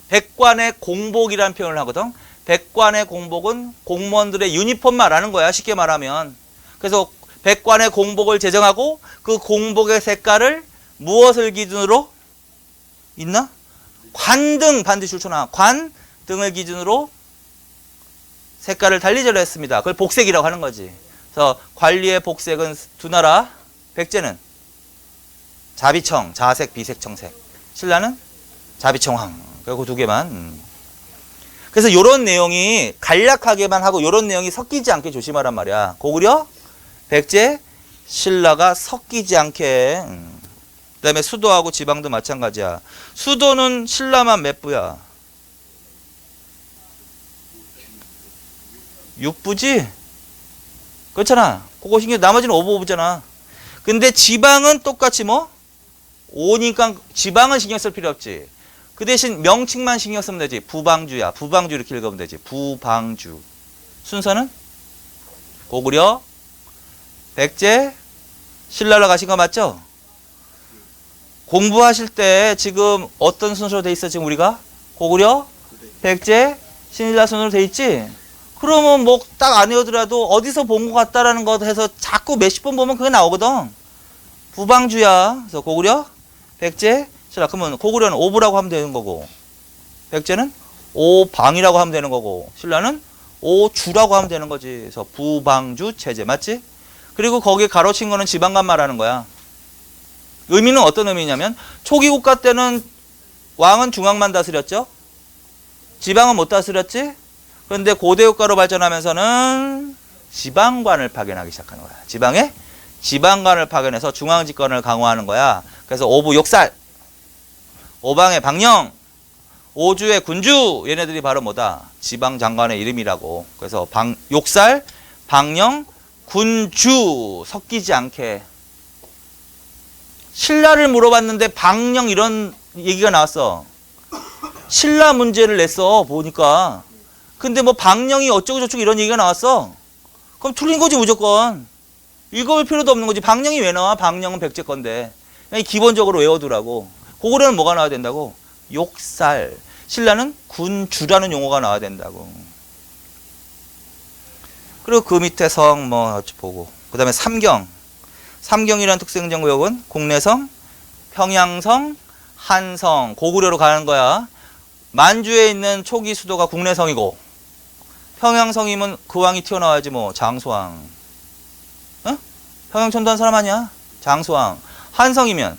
백관의 공복이라는 표현을 하거든. 백관의 공복은 공무원들의 유니폼 말하는 거야. 쉽게 말하면. 그래서 백관의 공복을 제정하고 그 공복의 색깔을 무엇을 기준으로 있나? 관등 반드시 줄쳐놔. 관등을 기준으로 색깔을 달리 절했습니다. 그걸 복색이라고 하는 거지. 그래서 관리의 복색은 두 나라. 백제는 자비청, 자색, 비색, 청색. 신라는 자비청황. 그리고 두 개만. 그래서 요런 내용이 간략하게만 하고 요런 내용이 섞이지 않게 조심하란 말이야. 고구려, 백제, 신라가 섞이지 않게. 그 다음에 수도하고 지방도 마찬가지야. 수도는 신라만 몇 부야? 6부지? 그렇잖아. 그거 신경, 나머지는 5부잖아. 근데 지방은 똑같이 뭐? 5니까 지방은 신경 쓸 필요 없지. 그 대신 명칭만 신경 쓰면 되지. 부방주야. 부방주 이렇게 읽으면 되지. 부방주. 순서는? 고구려, 백제, 신라로 가신 거 맞죠? 공부하실 때 지금 어떤 순서로 돼 있어? 지금 우리가? 고구려, 백제, 신라 순서로 돼 있지? 그러면 뭐 딱 안 외우더라도 어디서 본 것 같다라는 거 해서 자꾸 몇십 번 보면 그게 나오거든. 부방주야. 그래서 고구려, 백제, 신라. 그러면 고구려는 오부라고 하면 되는 거고, 백제는 오방이라고 하면 되는 거고, 신라는 오주라고 하면 되는 거지. 그래서 부방주 체제 맞지? 그리고 거기에 가로친 거는 지방간 말하는 거야. 의미는 어떤 의미냐면 초기 국가 때는 왕은 중앙만 다스렸죠. 지방은 못 다스렸지. 그런데 고대 국가로 발전하면서는 지방관을 파견하기 시작하는 거야. 지방에 지방관을 파견해서 중앙 집권을 강화하는 거야. 그래서 오부 욕살, 오방의 방령, 오주의 군주, 얘네들이 바로 뭐다? 지방 장관의 이름이라고. 그래서 욕살, 방령, 군주 섞이지 않게. 신라를 물어봤는데 방령 이런 얘기가 나왔어. 신라 문제를 냈어 보니까. 근데 뭐 방령이 어쩌고 저쩌고 이런 얘기가 나왔어. 그럼 틀린 거지 무조건. 읽어볼 필요도 없는 거지. 방령이 왜 나와? 방령은 백제 건데. 그냥 기본적으로 외워두라고. 고구려는 뭐가 나와야 된다고? 욕살. 신라는 군주라는 용어가 나와야 된다고. 그리고 그 밑에 성 뭐 보고. 그 다음에 삼경. 삼경이라는 특수행정구역은 국내성, 평양성, 한성, 고구려로 가는 거야. 만주에 있는 초기 수도가 국내성이고, 평양성이면 그 왕이 튀어나와야지 뭐. 장수왕. 어? 평양 천도한 사람 아니야? 장수왕. 한성이면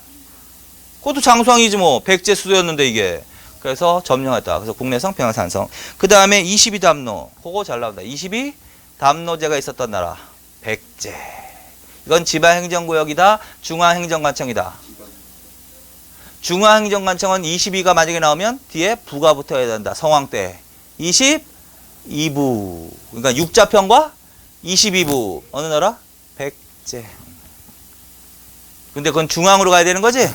그것도 장수왕이지 뭐. 백제 수도였는데 이게. 그래서 점령했다. 그래서 국내성, 평양성, 한성. 그 다음에 22담로. 그거 잘 나온다. 22담로제가 있었던 나라. 백제. 이건 지방행정구역이다. 중앙행정관청이다. 중앙행정관청은 22가 만약에 나오면 뒤에 부가 붙어야 된다. 성왕 때. 22부. 그러니까 육자평과 22부. 어느 나라? 백제. 근데 그건 중앙으로 가야 되는 거지?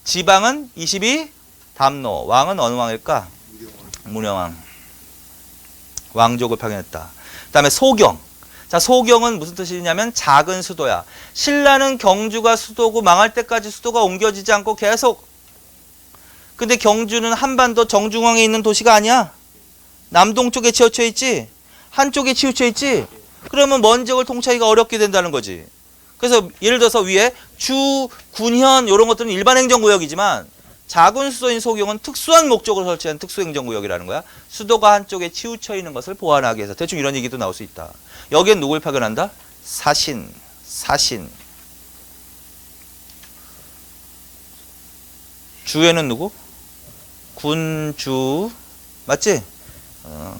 지방은 22담로. 왕은 어느 왕일까? 문영왕. 왕족을 파견했다. 그 다음에 소경. 자, 소경은 무슨 뜻이냐면 작은 수도야. 신라는 경주가 수도고 망할 때까지 수도가 옮겨지지 않고 계속. 근데 경주는 한반도 정중앙에 있는 도시가 아니야. 남동쪽에 치우쳐 있지. 한쪽에 치우쳐 있지. 그러면 먼 지역을 통치하기가 어렵게 된다는 거지. 그래서 예를 들어서 위에 주, 군현 이런 것들은 일반 행정구역이지만 작은 수도인 소경은 특수한 목적으로 설치한 특수행정구역이라는 거야. 수도가 한쪽에 치우쳐 있는 것을 보완하기 위해서. 대충 이런 얘기도 나올 수 있다. 여기엔 누굴 파견한다? 사신. 주에는 누구? 군주. 맞지?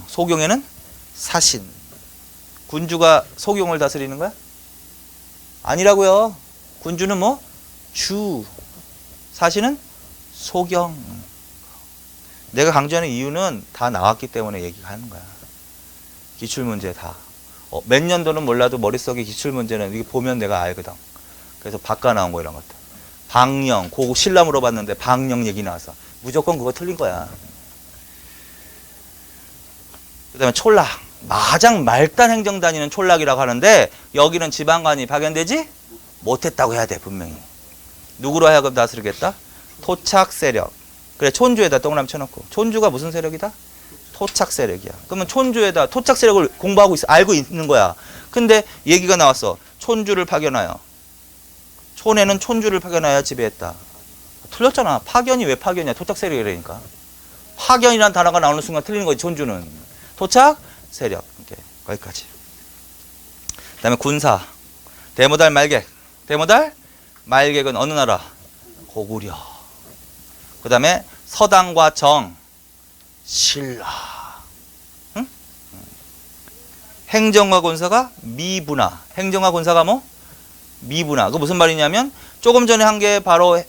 소경에는 사신. 군주가 소경을 다스리는 거야? 아니라고요. 군주는 뭐? 주. 사신은 소경. 내가 강조하는 이유는 다 나왔기 때문에 얘기하는 거야. 기출문제 다. 몇 년도는 몰라도 머릿속에 기출문제는 이게 보면 내가 알거든. 그래서 바꿔 나온 거 이런 것들. 방령. 고고 신라 물어봤는데 방령 얘기 나왔어. 무조건 그거 틀린 거야. 그 다음에 촌락. 마장 말단 행정 다니는 촌락이라고 하는데 여기는 지방관이 파견되지 못했다고 해야 돼. 분명히. 누구로 하여금 다스리겠다? 토착 세력. 그래, 촌주에다 동그라미 쳐놓고. 촌주가 무슨 세력이다? 토착 세력이야. 그러면 촌주에다 토착 세력을 공부하고 있어. 알고 있는 거야. 근데 얘기가 나왔어. 촌주를 파견하여. 촌에는 촌주를 파견하여 지배했다. 틀렸잖아. 파견이 왜 파견이야? 토착 세력이라니까. 파견이라는 단어가 나오는 순간 틀리는 거지. 촌주는. 토착 세력. 이렇게 거기까지. 그 다음에 군사. 대모달 말객. 대모달 말객은 어느 나라? 고구려. 그 다음에 서당과 정, 신라. 응? 행정과 군사가 미분화. 행정과 군사가 뭐? 미분화. 그 무슨 말이냐면 조금 전에 한 게 바로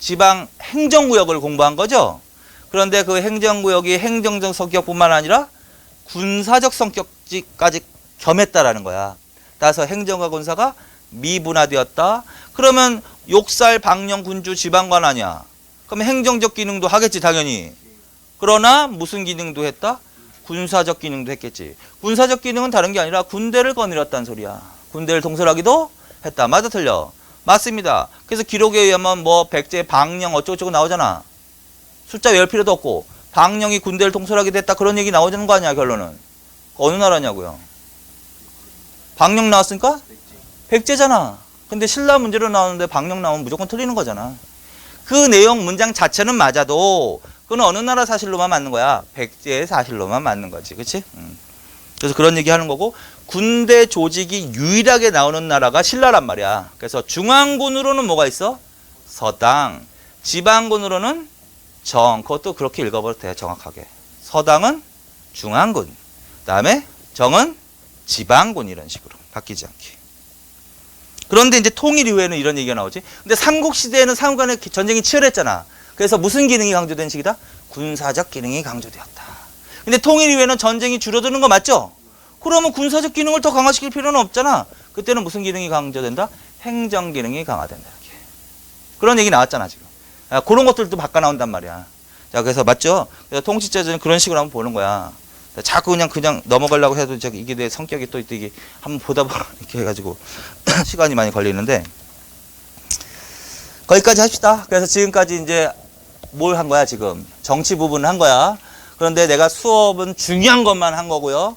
지방 행정구역을 공부한 거죠. 그런데 그 행정구역이 행정적 성격뿐만 아니라 군사적 성격까지 겸했다라는 거야. 따라서 행정과 군사가 미분화되었다. 그러면 욕살, 방령, 군주, 지방관 아니야. 그럼 행정적 기능도 하겠지 당연히. 그러나 무슨 기능도 했다? 군사적 기능도 했겠지. 군사적 기능은 다른 게 아니라 군대를 거느렸다는 소리야. 군대를 통솔하기도 했다. 맞아 틀려? 맞습니다. 그래서 기록에 의하면 뭐 백제, 방령 어쩌고저쩌고 나오잖아. 숫자 외울 필요도 없고 방령이 군대를 통솔하게 됐다 그런 얘기 나오는 거 아니야 결론은. 어느 나라냐고요? 방령 나왔으니까? 백제잖아. 근데 신라 문제로 나오는데 방령 나오면 무조건 틀리는 거잖아. 그 내용 문장 자체는 맞아도 그건 어느 나라 사실로만 맞는 거야? 백제의 사실로만 맞는 거지. 그치? 그래서 그런 얘기 하는 거고 군대 조직이 유일하게 나오는 나라가 신라란 말이야. 그래서 중앙군으로는 뭐가 있어? 서당. 지방군으로는 정. 그것도 그렇게 읽어버려도 돼. 정확하게. 서당은 중앙군. 그 다음에 정은 지방군. 이런 식으로 바뀌지 않게. 그런데 이제 통일 이후에는 이런 얘기가 나오지. 근데 삼국시대에는 삼국 간의 전쟁이 치열했잖아. 그래서 무슨 기능이 강조된 시기다? 군사적 기능이 강조되었다. 근데 통일 이후에는 전쟁이 줄어드는 거 맞죠? 그러면 군사적 기능을 더 강화시킬 필요는 없잖아. 그때는 무슨 기능이 강조된다? 행정 기능이 강화된다. 이렇게. 그런 얘기 나왔잖아 지금. 그런 것들도 바꿔 나온단 말이야. 자, 그래서 맞죠? 그래서 통치제도는 그런 식으로 한번 보는 거야. 자꾸 그냥 넘어가려고 해도 이게 내 성격이 또 이게 한번 보다 보면 이렇게 해가지고 시간이 많이 걸리는데 거기까지 합시다. 그래서 지금까지 이제 뭘 한 거야 지금? 정치 부분을 한 거야. 그런데 내가 수업은 중요한 것만 한 거고요.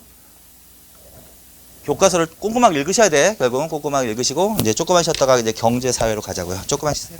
교과서를 꼼꼼하게 읽으셔야 돼. 결국은 꼼꼼하게 읽으시고 이제 조금만 쉬었다가 이제 경제 사회로 가자고요. 조금만 쉬세요.